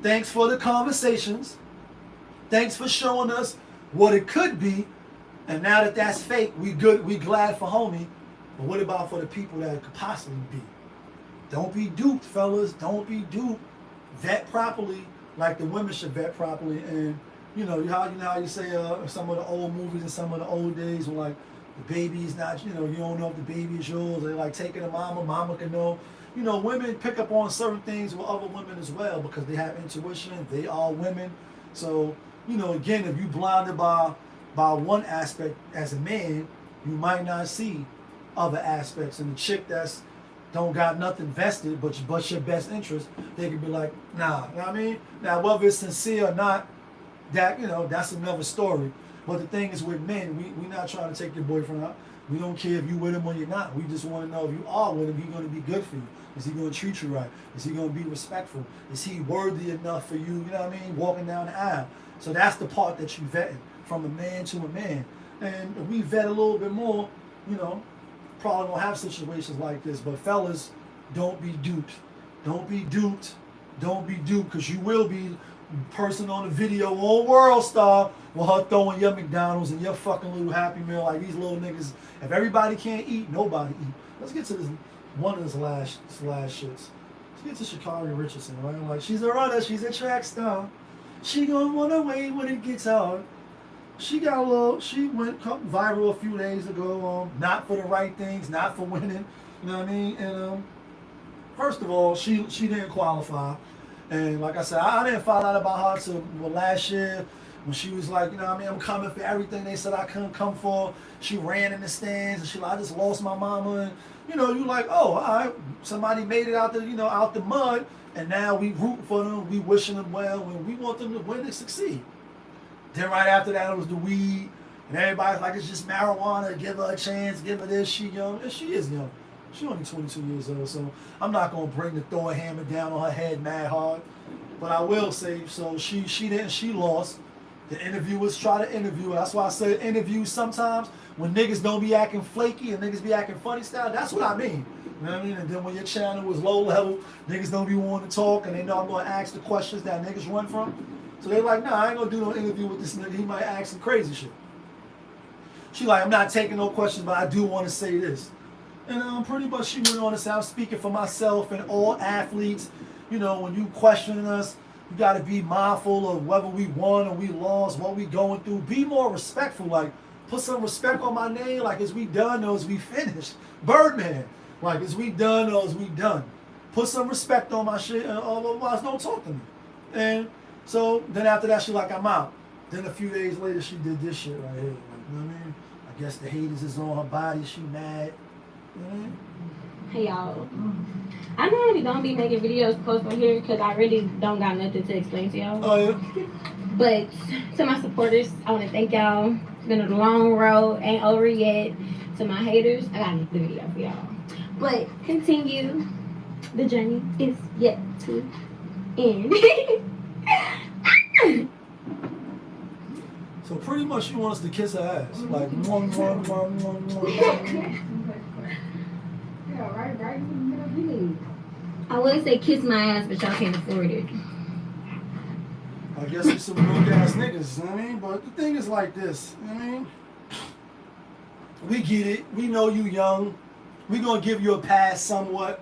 Thanks for the conversations. Thanks for showing us what it could be. And now that that's fake, we good. We glad for homie. But what about for the people that it could possibly be? Don't be duped, fellas. Don't be duped. Vet properly, like the women should vet properly. And you know how you say some of the old movies and some of the old days when like the baby's not, you don't know if the baby is yours. They like taking a mama can know. You know, women pick up on certain things with other women as well because they have intuition. They are women. So, again, if you blinded by one aspect as a man, you might not see other aspects. And the chick that's don't got nothing vested but your best interest, they could be like, nah. You know what I mean? Now, whether it's sincere or not, that, you know, that's another story. But the thing is, with men, we not trying to take your boyfriend out. We don't care if you with him or you're not. We just want to know if you are with him, he's going to be good for you. Is he going to treat you right? Is he going to be respectful? Is he worthy enough for you, you know what I mean, walking down the aisle? So that's the part that you vetting from a man to a man. And if we vet a little bit more, you know, probably won't have situations like this. But fellas, don't be duped. Don't be duped. Don't be duped, because you will be person on the video on World Star with her throwing your McDonald's and your fucking little Happy Meal like these little niggas. If everybody can't eat, nobody eat. Let's get to this one of his last shits. Let's get to Sha'Carri Richardson, right? Like, she's a runner, she's a track star. She gonna run away when it gets hard. She went viral a few days ago, not for the right things, not for winning, you know what I mean? And first of all, she didn't qualify. And like I said, I didn't find out about her till last year when she was like, you know what I mean, I'm coming for everything they said I couldn't come for. She ran in the stands and she like, I just lost my mama. And, you know, you like, oh, all right, somebody made it out the, you know, out the mud, and now we rooting for them, we wishing them well, and we want them to win and succeed. Then right after that, it was the weed, and everybody's like, it's just marijuana, give her a chance, give her this, she young, and she is young. She's only 22 years old, so I'm not gonna throw a hammer down on her head mad hard. But I will say, so she lost. The interviewers try to interview her. That's why I said interviews sometimes when niggas don't be acting flaky and niggas be acting funny style. That's what I mean. You know what I mean? And then when your channel was low level, niggas don't be wanting to talk, and they know I'm gonna ask the questions that niggas run from. So they like, nah, I ain't gonna do no interview with this nigga. He might ask some crazy shit. She like, I'm not taking no questions, but I do want to say this. And pretty much she went on to say, I'm speaking for myself and all athletes. You know, when you questioning us, you got to be mindful of whether we won or we lost, what we going through. Be more respectful. Like, put some respect on my name. Like, is we done or is we finished? Birdman. Like, is we done or is we done? Put some respect on my shit, and otherwise don't talk to me. And so then after that, she like, I'm out. Then a few days later, she did this shit right here. Like, you know what I mean? I guess the haters is on her body. She mad. Hey y'all, I normally don't be making videos close from here because I really don't got nothing to explain to y'all. Oh yeah. But to my supporters, I want to thank y'all. It's been a long road, ain't over yet. To my haters, I got the video for y'all. But continue. The journey is yet to end. So pretty much she wants us to kiss her ass. Like, one, one, one, one, one. I would say kiss my ass, but y'all can't afford it. I guess it's some broke ass niggas, you know what I mean? But the thing is like this, you know what I mean? We get it. We know you young. We gonna give you a pass somewhat.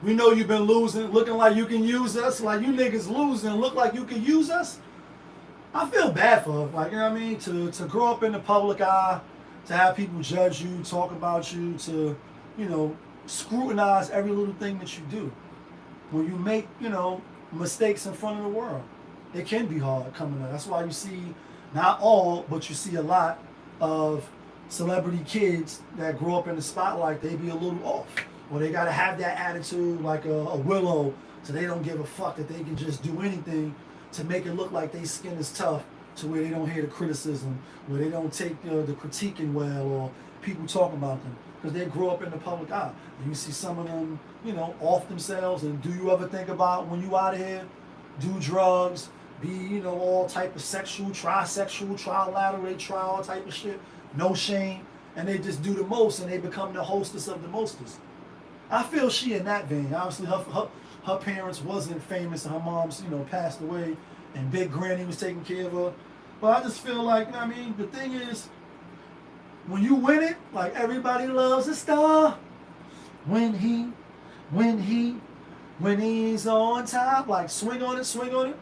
We know you've been losing, looking like you can use us. Like, you niggas losing, look like you can use us. I feel bad for her. Like, you know what I mean? To grow up in the public eye, to have people judge you, talk about you, to, you know, scrutinize every little thing that you do. When you make, you know, mistakes in front of the world, it can be hard coming up. That's why you see, not all, but you see a lot of celebrity kids that grow up in the spotlight, they be a little off. Or they gotta have that attitude like a Willow, so they don't give a fuck that they can just do anything to make it look like their skin is tough, to where they don't hear the criticism, where they don't take the critiquing well, or people talking about them, because they grow up in the public eye. And you see some of them, you know, off themselves. And do you ever think about when you out of here, do drugs, be, you know, all type of sexual, trisexual, trilateral, they try all type of shit, no shame, and they just do the most, and they become the hostess of the mostest. I feel she in that vein. Obviously, her parents wasn't famous, and her mom's, you know, passed away, and Big Granny was taking care of her. But I just feel like, you know what I mean, the thing is, when you win it, like, everybody loves a star. When he's on top, like, swing on it, swing on it.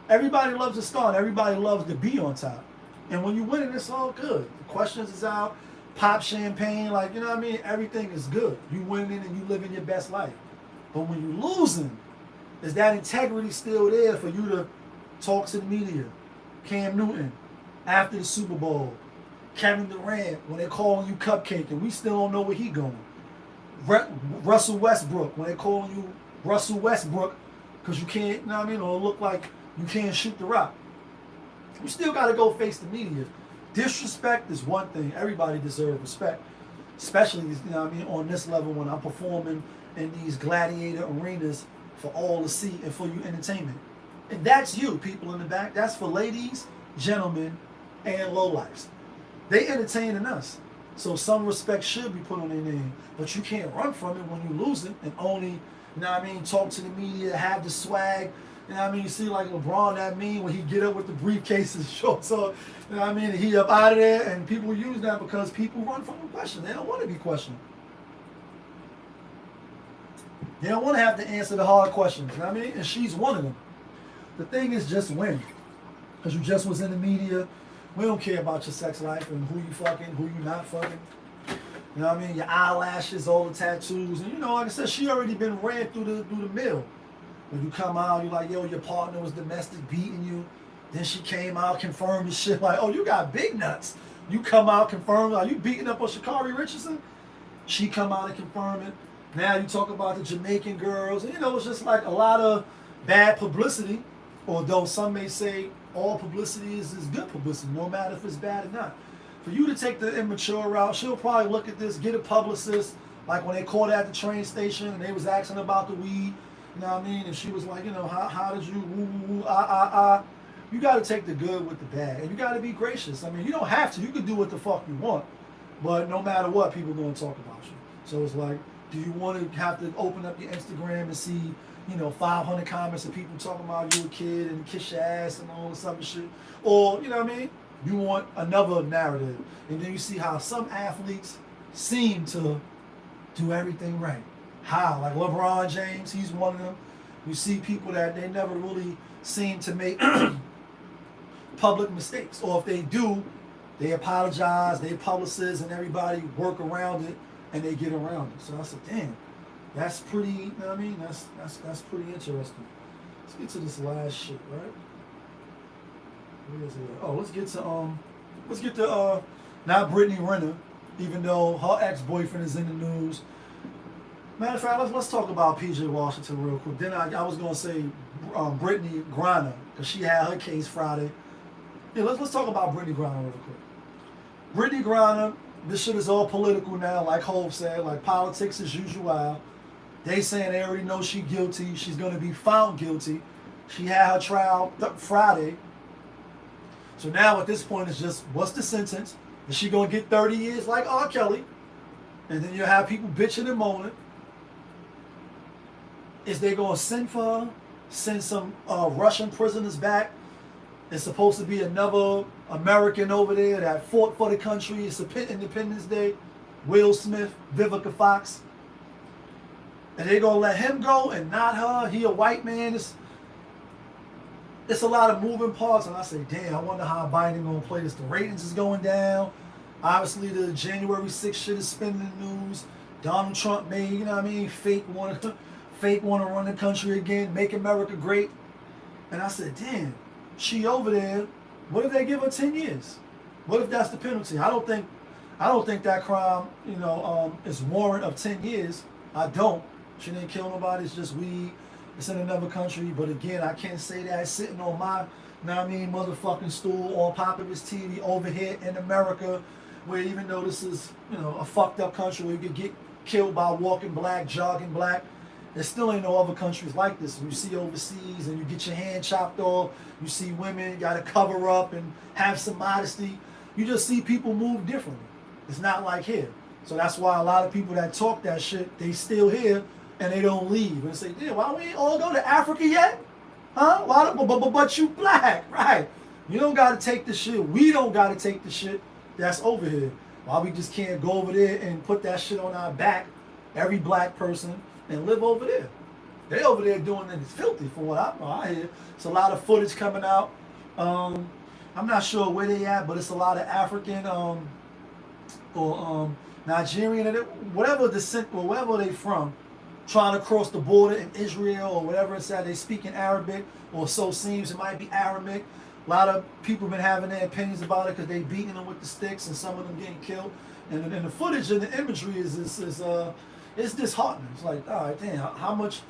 Everybody loves a star, and everybody loves to be on top. And when you win it, it's all good. The questions is out, pop champagne, like, you know what I mean? Everything is good. You winning and you living your best life. But when you losing, is that integrity still there for you to talk to the media? Cam Newton, after the Super Bowl. Kevin Durant, when they're calling you cupcake, and we still don't know where he going. Russell Westbrook, when they calling you Russell Westbrook, because you can't, you know what I mean, or look like you can't shoot the rock. You still got to go face the media. Disrespect is one thing. Everybody deserves respect, especially, you know what I mean, on this level when I'm performing in these gladiator arenas for all to see and for you entertainment. And that's you, people in the back. That's for ladies, gentlemen, and lowlifes. They entertaining us. So some respect should be put on their name. But you can't run from it when you lose it and only, you know what I mean, talk to the media, have the swag. You know what I mean? You see like LeBron, that mean when he get up with the briefcase and shorts on, you know what I mean? He up out of there, and people use that because people run from the question. They don't want to be questioned. They don't want to have to answer the hard questions, you know what I mean? And she's one of them. The thing is just win. Because you just was in the media. We don't care about your sex life and who you fucking, who you not fucking. You know what I mean? Your eyelashes, all the tattoos. And you know, like I said, she already been ran through the mill. When you come out, you're like, yo, your partner was domestic beating you. Then she came out, confirmed the shit like, oh, you got big nuts. You come out, confirm, are you beating up on Sha'Carri Richardson? She come out and confirm it. Now you talk about the Jamaican girls. And, you know, it's just like a lot of bad publicity. Although some may say all publicity is good publicity, no matter if it's bad or not. For you to take the immature route, she'll probably look at this, get a publicist, like when they called at the train station and they was asking about the weed, you know what I mean? And she was like, you know, how did you, You got to take the good with the bad. And you got to be gracious. I mean, you don't have to. You can do what the fuck you want. But no matter what, people are going to talk about you. So it's like, do you want to have to open up your Instagram and see, you know, 500 comments of people talking about you a kid and kiss your ass and all this other shit? Or, you know what I mean? You want another narrative. And then you see how some athletes seem to do everything right. How? Like LeBron James, he's one of them. You see people that they never really seem to make public mistakes. Or if they do, they apologize, they publicists and everybody work around it and they get around it. So I said, damn, that's pretty, you know what I mean? That's pretty interesting. Let's get to this last shit, right? Where is it? Oh, let's get to not Brittany Renner, even though her ex-boyfriend is in the news. Matter of fact, let's talk about PJ Washington real quick. Then I was gonna say Brittany Griner, because she had her case Friday. Yeah, let's talk about Brittany Griner real quick. Brittany Griner, this shit is all political now, like Hov said, like politics as usual. They saying they already know she's guilty. She's gonna be found guilty. She had her trial Friday. So now at this point it's just, what's the sentence? Is she gonna get 30 years like R. Kelly? And then you'll have people bitching and moaning. Is they gonna send for her? Send some Russian prisoners back? It's supposed to be another American over there that fought for the country. It's Independence Day. Will Smith, Vivica Fox. And they gonna let him go and not her? He a white man. It's a lot of moving parts, and I say, damn, I wonder how Biden gonna play this. The ratings is going down. Obviously, the January 6th shit is spinning the news. Donald Trump made, you know what I mean, fake want to run the country again, make America great. And I said, damn, she over there. What if they give her 10 years? What if that's the penalty? I don't think that crime, you know, is warrant of 10 years. I don't. She didn't kill nobody. It's just weed. It's in another country, but again, I can't say that it's sitting on my, you know what I mean, motherfucking stool on Populous TV over here in America, where even though this is, you know, a fucked up country where you could get killed by walking black, jogging black, there still ain't no other countries like this. You see overseas and you get your hand chopped off, you see women got to cover up and have some modesty. You just see people move differently. It's not like here. So that's why a lot of people that talk that shit, they still here. And they don't leave and say, damn, why we all go to Africa yet? Huh? Why? But you black, right? You don't got to take the shit. We don't got to take the shit that's over here. Why we just can't go over there and put that shit on our back, every black person, and live over there? They over there doing it. It's filthy from what I hear. It's a lot of footage coming out. I'm not sure where they at, but it's a lot of African or Nigerian, whatever descent or wherever they from, trying to cross the border in Israel or whatever it's at. They speak in Arabic, or so seems. It might be Aramaic. A lot of people have been having their opinions about it because they beating them with the sticks and some of them getting killed. And the footage and the imagery is it's disheartening. It's like, all right, damn, how much,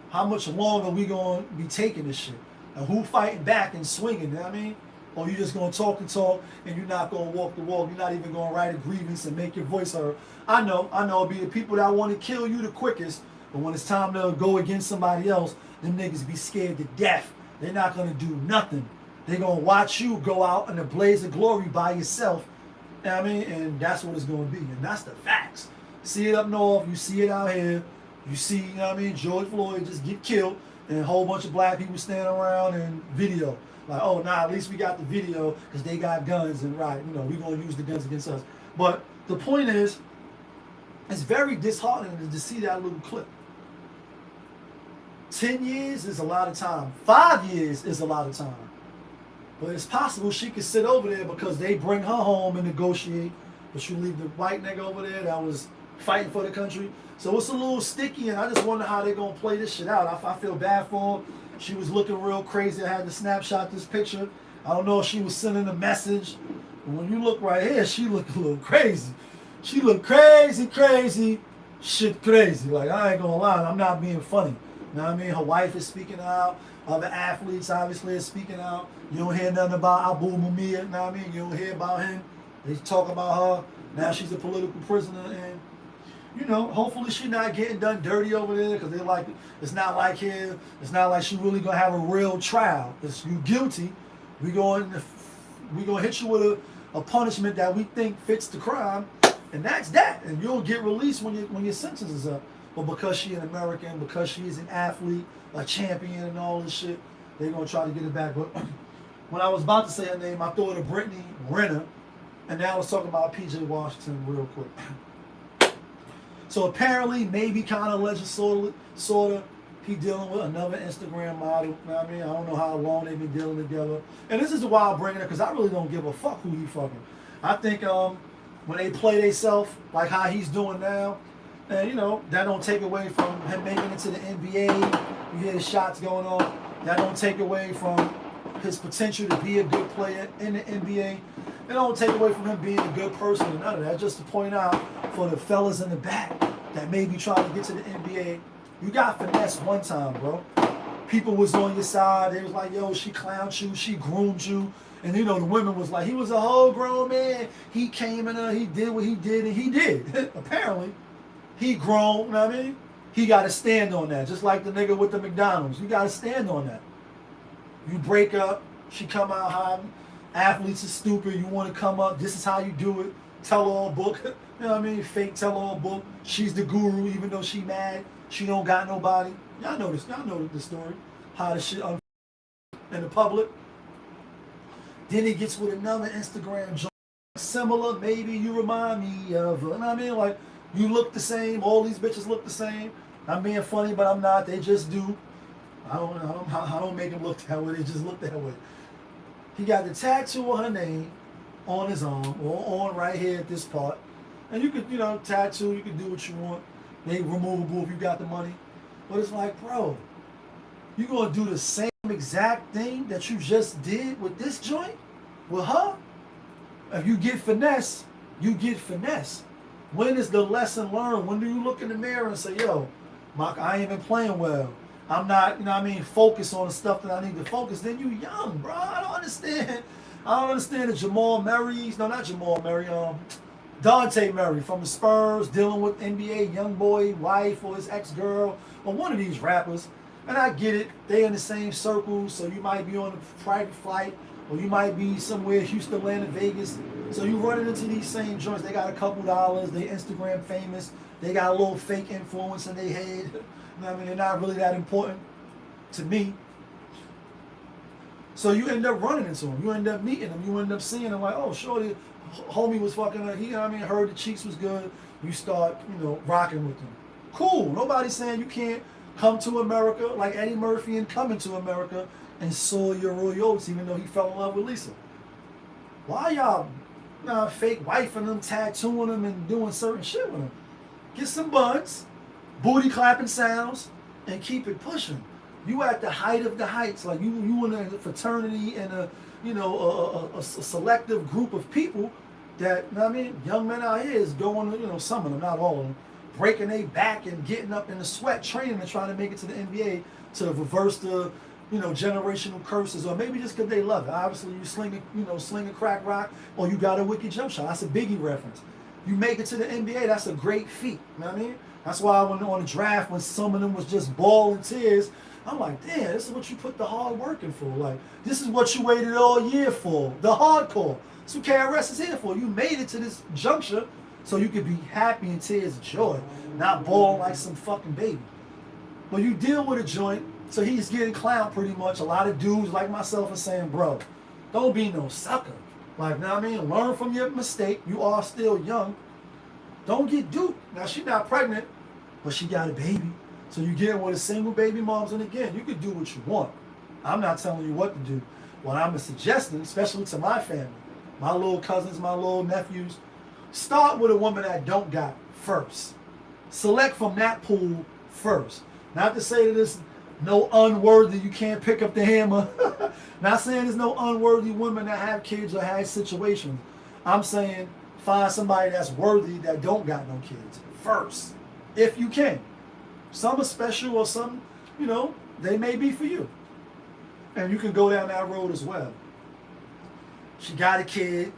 how much longer we gonna be taking this shit? And who fighting back and swinging? You know what I mean? Or you just gonna talk and talk, and you're not gonna walk the walk. You're not even gonna write a grievance and make your voice heard. I know, it'll be the people that want to kill you the quickest, but when it's time to go against somebody else, them niggas be scared to death. They're not gonna do nothing. They're gonna watch you go out in a blaze of glory by yourself. You know what I mean? And that's what it's gonna be. And that's the facts. See it up north, you see it out here. You see, you know what I mean, George Floyd just get killed and a whole bunch of black people standing around and video. Like, oh, nah, at least we got the video because they got guns and right, we're gonna use the guns against us. But the point is, it's very disheartening to see that little clip. 10 years is a lot of time. 5 years is a lot of time. But it's possible she could sit over there because they bring her home and negotiate, but you leave the white nigga over there that was fighting for the country. So it's a little sticky, and I just wonder how they're going to play this shit out. I feel bad for her. She was looking real crazy. I had to snapshot this picture. I don't know if she was sending a message. But when you look right here, she looked a little crazy. She looked crazy, shit crazy. Like, I ain't going to lie, I'm not being funny. You know what I mean? Her wife is speaking out. Other athletes obviously are speaking out. You don't hear nothing about Abu Mumia, you know what I mean? You don't hear about him. They talk about her. Now she's a political prisoner, and hopefully she's not getting done dirty over there because they're like, it's not like here. It's not like she really gonna have a real trial. It's you guilty. We gonna hit you with a punishment that we think fits the crime, and that's that. And you'll get released when your sentence is up. But because she's an American, because she's an athlete, a champion, and all this shit, they're gonna try to get it back. But when I was about to say her name, I thought of Brittany Renner, and now I was talking about PJ Washington real quick. So apparently, maybe kind of allegedly, sort of, he dealing with another Instagram model. You know what I mean? I don't know how long they've been dealing together. And this is why I'm bringing it, because I really don't give a fuck who he fucking. I think when they play themselves, like how he's doing now, and that don't take away from him making it to the NBA. You hear the shots going on. That don't take away from his potential to be a good player in the NBA. It don't take away from him being a good person or none of that. Just to point out for the fellas in the back that may be trying to get to the NBA, you got finesse one time, bro. People was on your side. They was like, yo, she clowned you, she groomed you. And the women was like, he was a whole grown man. He came in there, he did what he did, and he did. Apparently. He grown, you know what I mean? He got to stand on that. Just like the nigga with the McDonald's. You got to stand on that. You break up, she come out hiding. Athletes are stupid. You want to come up, this is how you do it. Tell-all book. You know what I mean? Fake tell-all book. She's the guru even though she mad. She don't got nobody. Y'all know this. Y'all know the story. How the shit in the public. Then he gets with another Instagram joint. Similar, maybe you remind me of, you know what I mean? Like, you look the same. All these bitches look the same. I'm being funny, but I'm not. They just do. I don't make them look that way. They just look that way. He got the tattoo of her name on his arm or on right here at this part. And you could, tattoo. You can do what you want. They removable if you got the money. But it's like, bro, you gonna do the same exact thing that you just did with this joint with her? If you get finesse, you get finesse. When is the lesson learned? When do you look in the mirror and say, yo, I ain't been playing well. I'm not, focused on the stuff that I need to focus. Then you young, bro. I don't understand the Jamal Murray's, no, not Jamal Murray, Dante Murray from the Spurs dealing with NBA young boy wife or his ex-girl or one of these rappers. And I get it. They in the same circle, so you might be on a private flight or you might be somewhere, Houston, Atlanta, Vegas. So you running into these same joints. They got a couple dollars. They Instagram famous. They got a little fake influence in their head. You know what I mean? They're not really that important to me. So you end up running into them. You end up meeting them. You end up seeing them like, oh, shorty, homie was fucking her. He, heard the cheeks was good. You start, rocking with them. Cool. Nobody's saying you can't come to America like Eddie Murphy and coming to America and soil your royalties even though he fell in love with Lisa. Why y'all fake wifing them, tattooing them, and doing certain shit with them? Get some buns, booty clapping sounds, and keep it pushing. You at the height of the heights, like you in a fraternity and a selective group of people that, young men out here is going, some of them, not all of them, breaking their back and getting up in the sweat, training and trying to make it to the NBA to reverse the, generational curses, or maybe just because they love it. Obviously, you sling a crack rock, or you got a wicked jump shot. That's a Biggie reference. You make it to the NBA, that's a great feat. You know what I mean? That's why when on the draft, when some of them was just bawling tears, I'm like, damn, this is what you put the hard work in for. Like, this is what you waited all year for. The hardcore. That's what KRS is here for. You made it to this juncture so you could be happy and tears of joy, not bawling like some fucking baby. But you deal with a joint, so he's getting clowned pretty much. A lot of dudes like myself are saying, bro, don't be no sucker. Like, you know what I mean? Learn from your mistake. You are still young. Don't get duped. Now, she's not pregnant, but she got a baby. So you get with a single baby moms, and again, you can do what you want. I'm not telling you what to do. What I'm suggesting, especially to my family, my little cousins, my little nephews, start with a woman that don't got first. Select from that pool first. Not to say that there's no unworthy, you can't pick up the hammer. Not saying there's no unworthy women that have kids or have situations. I'm saying find somebody that's worthy that don't got no kids first, if you can. Some are special, or some, they may be for you. And you can go down that road as well. She got a kid,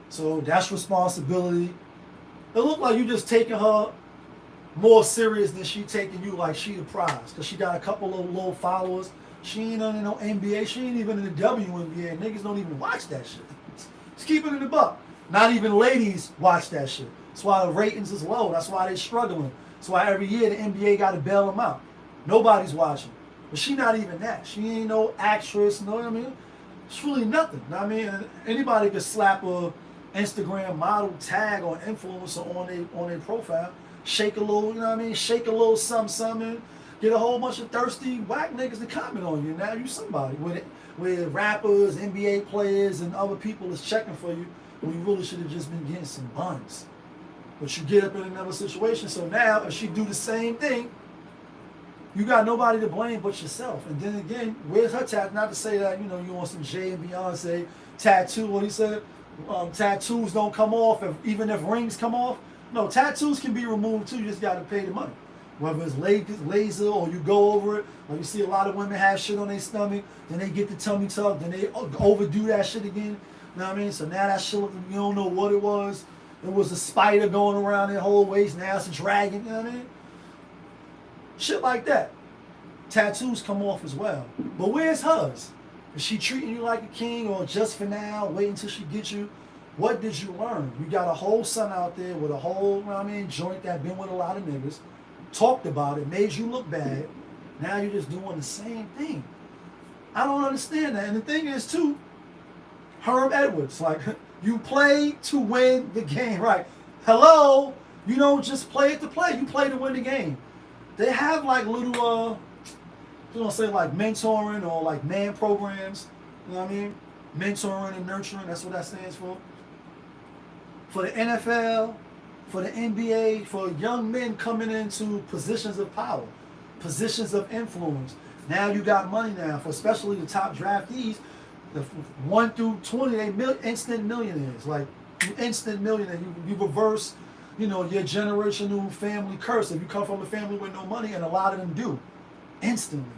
so that's responsibility. It looked like you just taking her more serious than she taking you like she the prize. Because she got a couple of little followers. She ain't in no NBA. She ain't even in the WNBA. Niggas don't even watch that shit. Just keep it in the buck. Not even ladies watch that shit. That's why the ratings is low. That's why they struggling. That's why every year the NBA got to bail them out. Nobody's watching. But she not even that. She ain't no actress, you know what I mean? It's really nothing. You know what I mean? Anybody could slap a Instagram model tag or influencer on their profile. Shake a little, you know what I mean? Shake a little something. Get a whole bunch of thirsty whack niggas to comment on you. Now you somebody. With rappers, NBA players, and other people is checking for you, when you really should have just been getting some buns. But you get up in another situation. So now, if she do the same thing, you got nobody to blame but yourself. And then again, where's her tattoo? Not to say that, you want some Jay and Beyonce tattoo. What he said, tattoos don't come off, even if rings come off. No, tattoos can be removed too. You just got to pay the money. Whether it's laser or you go over it. Like you see a lot of women have shit on their stomach, then they get the tummy tuck, then they overdo that shit again. You know what I mean? So now that shit, you don't know what it was. It was a spider going around their whole waist. Now it's a dragon. You know what I mean? Shit like that. Tattoos come off as well. But where's hers? Is she treating you like a king, or just for now, wait until she gets you? What did you learn? You got a whole son out there with a whole, joint that been with a lot of niggas, talked about it, made you look bad. Now you're just doing the same thing. I don't understand that. And the thing is, too, Herb Edwards, like, you play to win the game, right? Hello? You don't just play it to play. You play to win the game. They have, like, little, like mentoring or, like, man programs. You know what I mean? Mentoring and nurturing, that's what that stands for. For the NFL, for the NBA, for young men coming into positions of power, positions of influence. Now you got money now, for especially the top draftees, the 1 through 20, they instant millionaires. Like, you instant millionaire. You reverse, your generational family curse. If you come from a family with no money, and a lot of them do, instantly.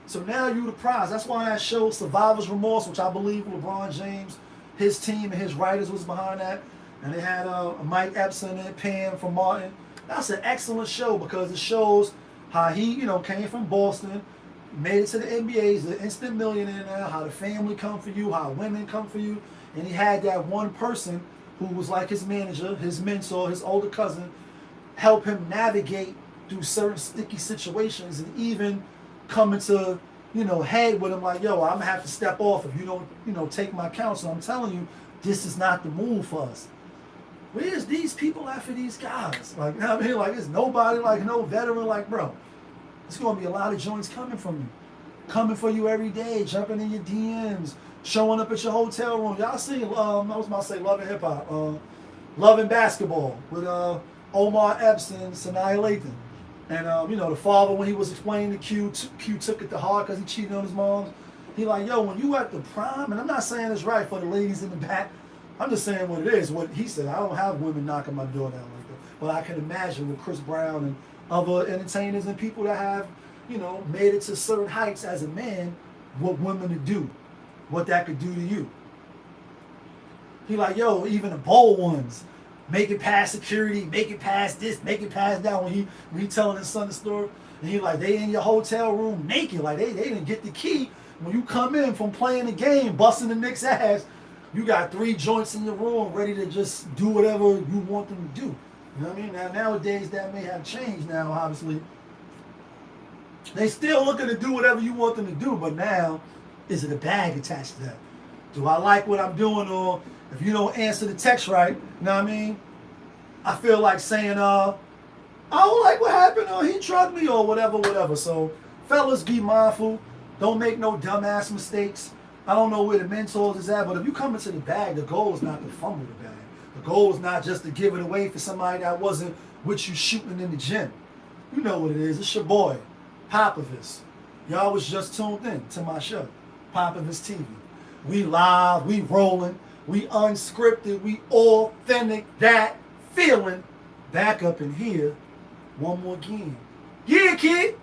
So now you the prize. That's why that show Survivor's Remorse, which I believe LeBron James, his team and his writers was behind that. And they had Mike Epson and Pam from Martin. That's an excellent show because it shows how he, came from Boston, made it to the NBA, he's an instant millionaire now, how the family come for you, how women come for you. And he had that one person who was like his manager, his mentor, his older cousin, help him navigate through certain sticky situations, and even coming to, head with him like, yo, I'm gonna have to step off if you don't, take my counsel. I'm telling you, this is not the move for us. Where's these people at for these guys? Like, you know what I mean? Like, there's nobody, like, no veteran, like, bro, there's gonna be a lot of joints coming from you. Coming for you every day, jumping in your DMs, showing up at your hotel room. Y'all seen, I was about to say Love and Hip Hop, Love and Basketball with Omar Epps and Sanaa Lathan. And, the father, when he was explaining to Q took it to heart because he cheated on his mom. He like, yo, when you at the prime, and I'm not saying it's right for the ladies in the back, I'm just saying what it is, what he said. I don't have women knocking my door down like that. But I can imagine with Chris Brown and other entertainers and people that have, made it to certain heights as a man, what women to do, what that could do to you. He like, yo, even the bold ones, make it past security, make it past this, make it past that. When he telling his son the story, and he like, they in your hotel room naked, like they didn't get the key. When you come in from playing the game, busting the Knicks' ass, you got 3 joints in your room ready to just do whatever you want them to do. You know what I mean? Now nowadays that may have changed now, obviously. They still looking to do whatever you want them to do, but now, is it a bag attached to that? Do I like what I'm doing, or if you don't answer the text right, you know what I mean? I feel like saying, I don't like what happened, or he drugged me, or whatever. So, fellas, be mindful. Don't make no dumbass mistakes. I don't know where the mentors is at, but if you come into the bag, the goal is not to fumble the bag. The goal is not just to give it away for somebody that wasn't with you shooting in the gym. You know what it is. It's your boy, Popovich. Y'all was just tuned in to my show, Popovich TV. We live, we rolling, we unscripted, we authentic, that feeling. Back up in here, one more again. Yeah, kid.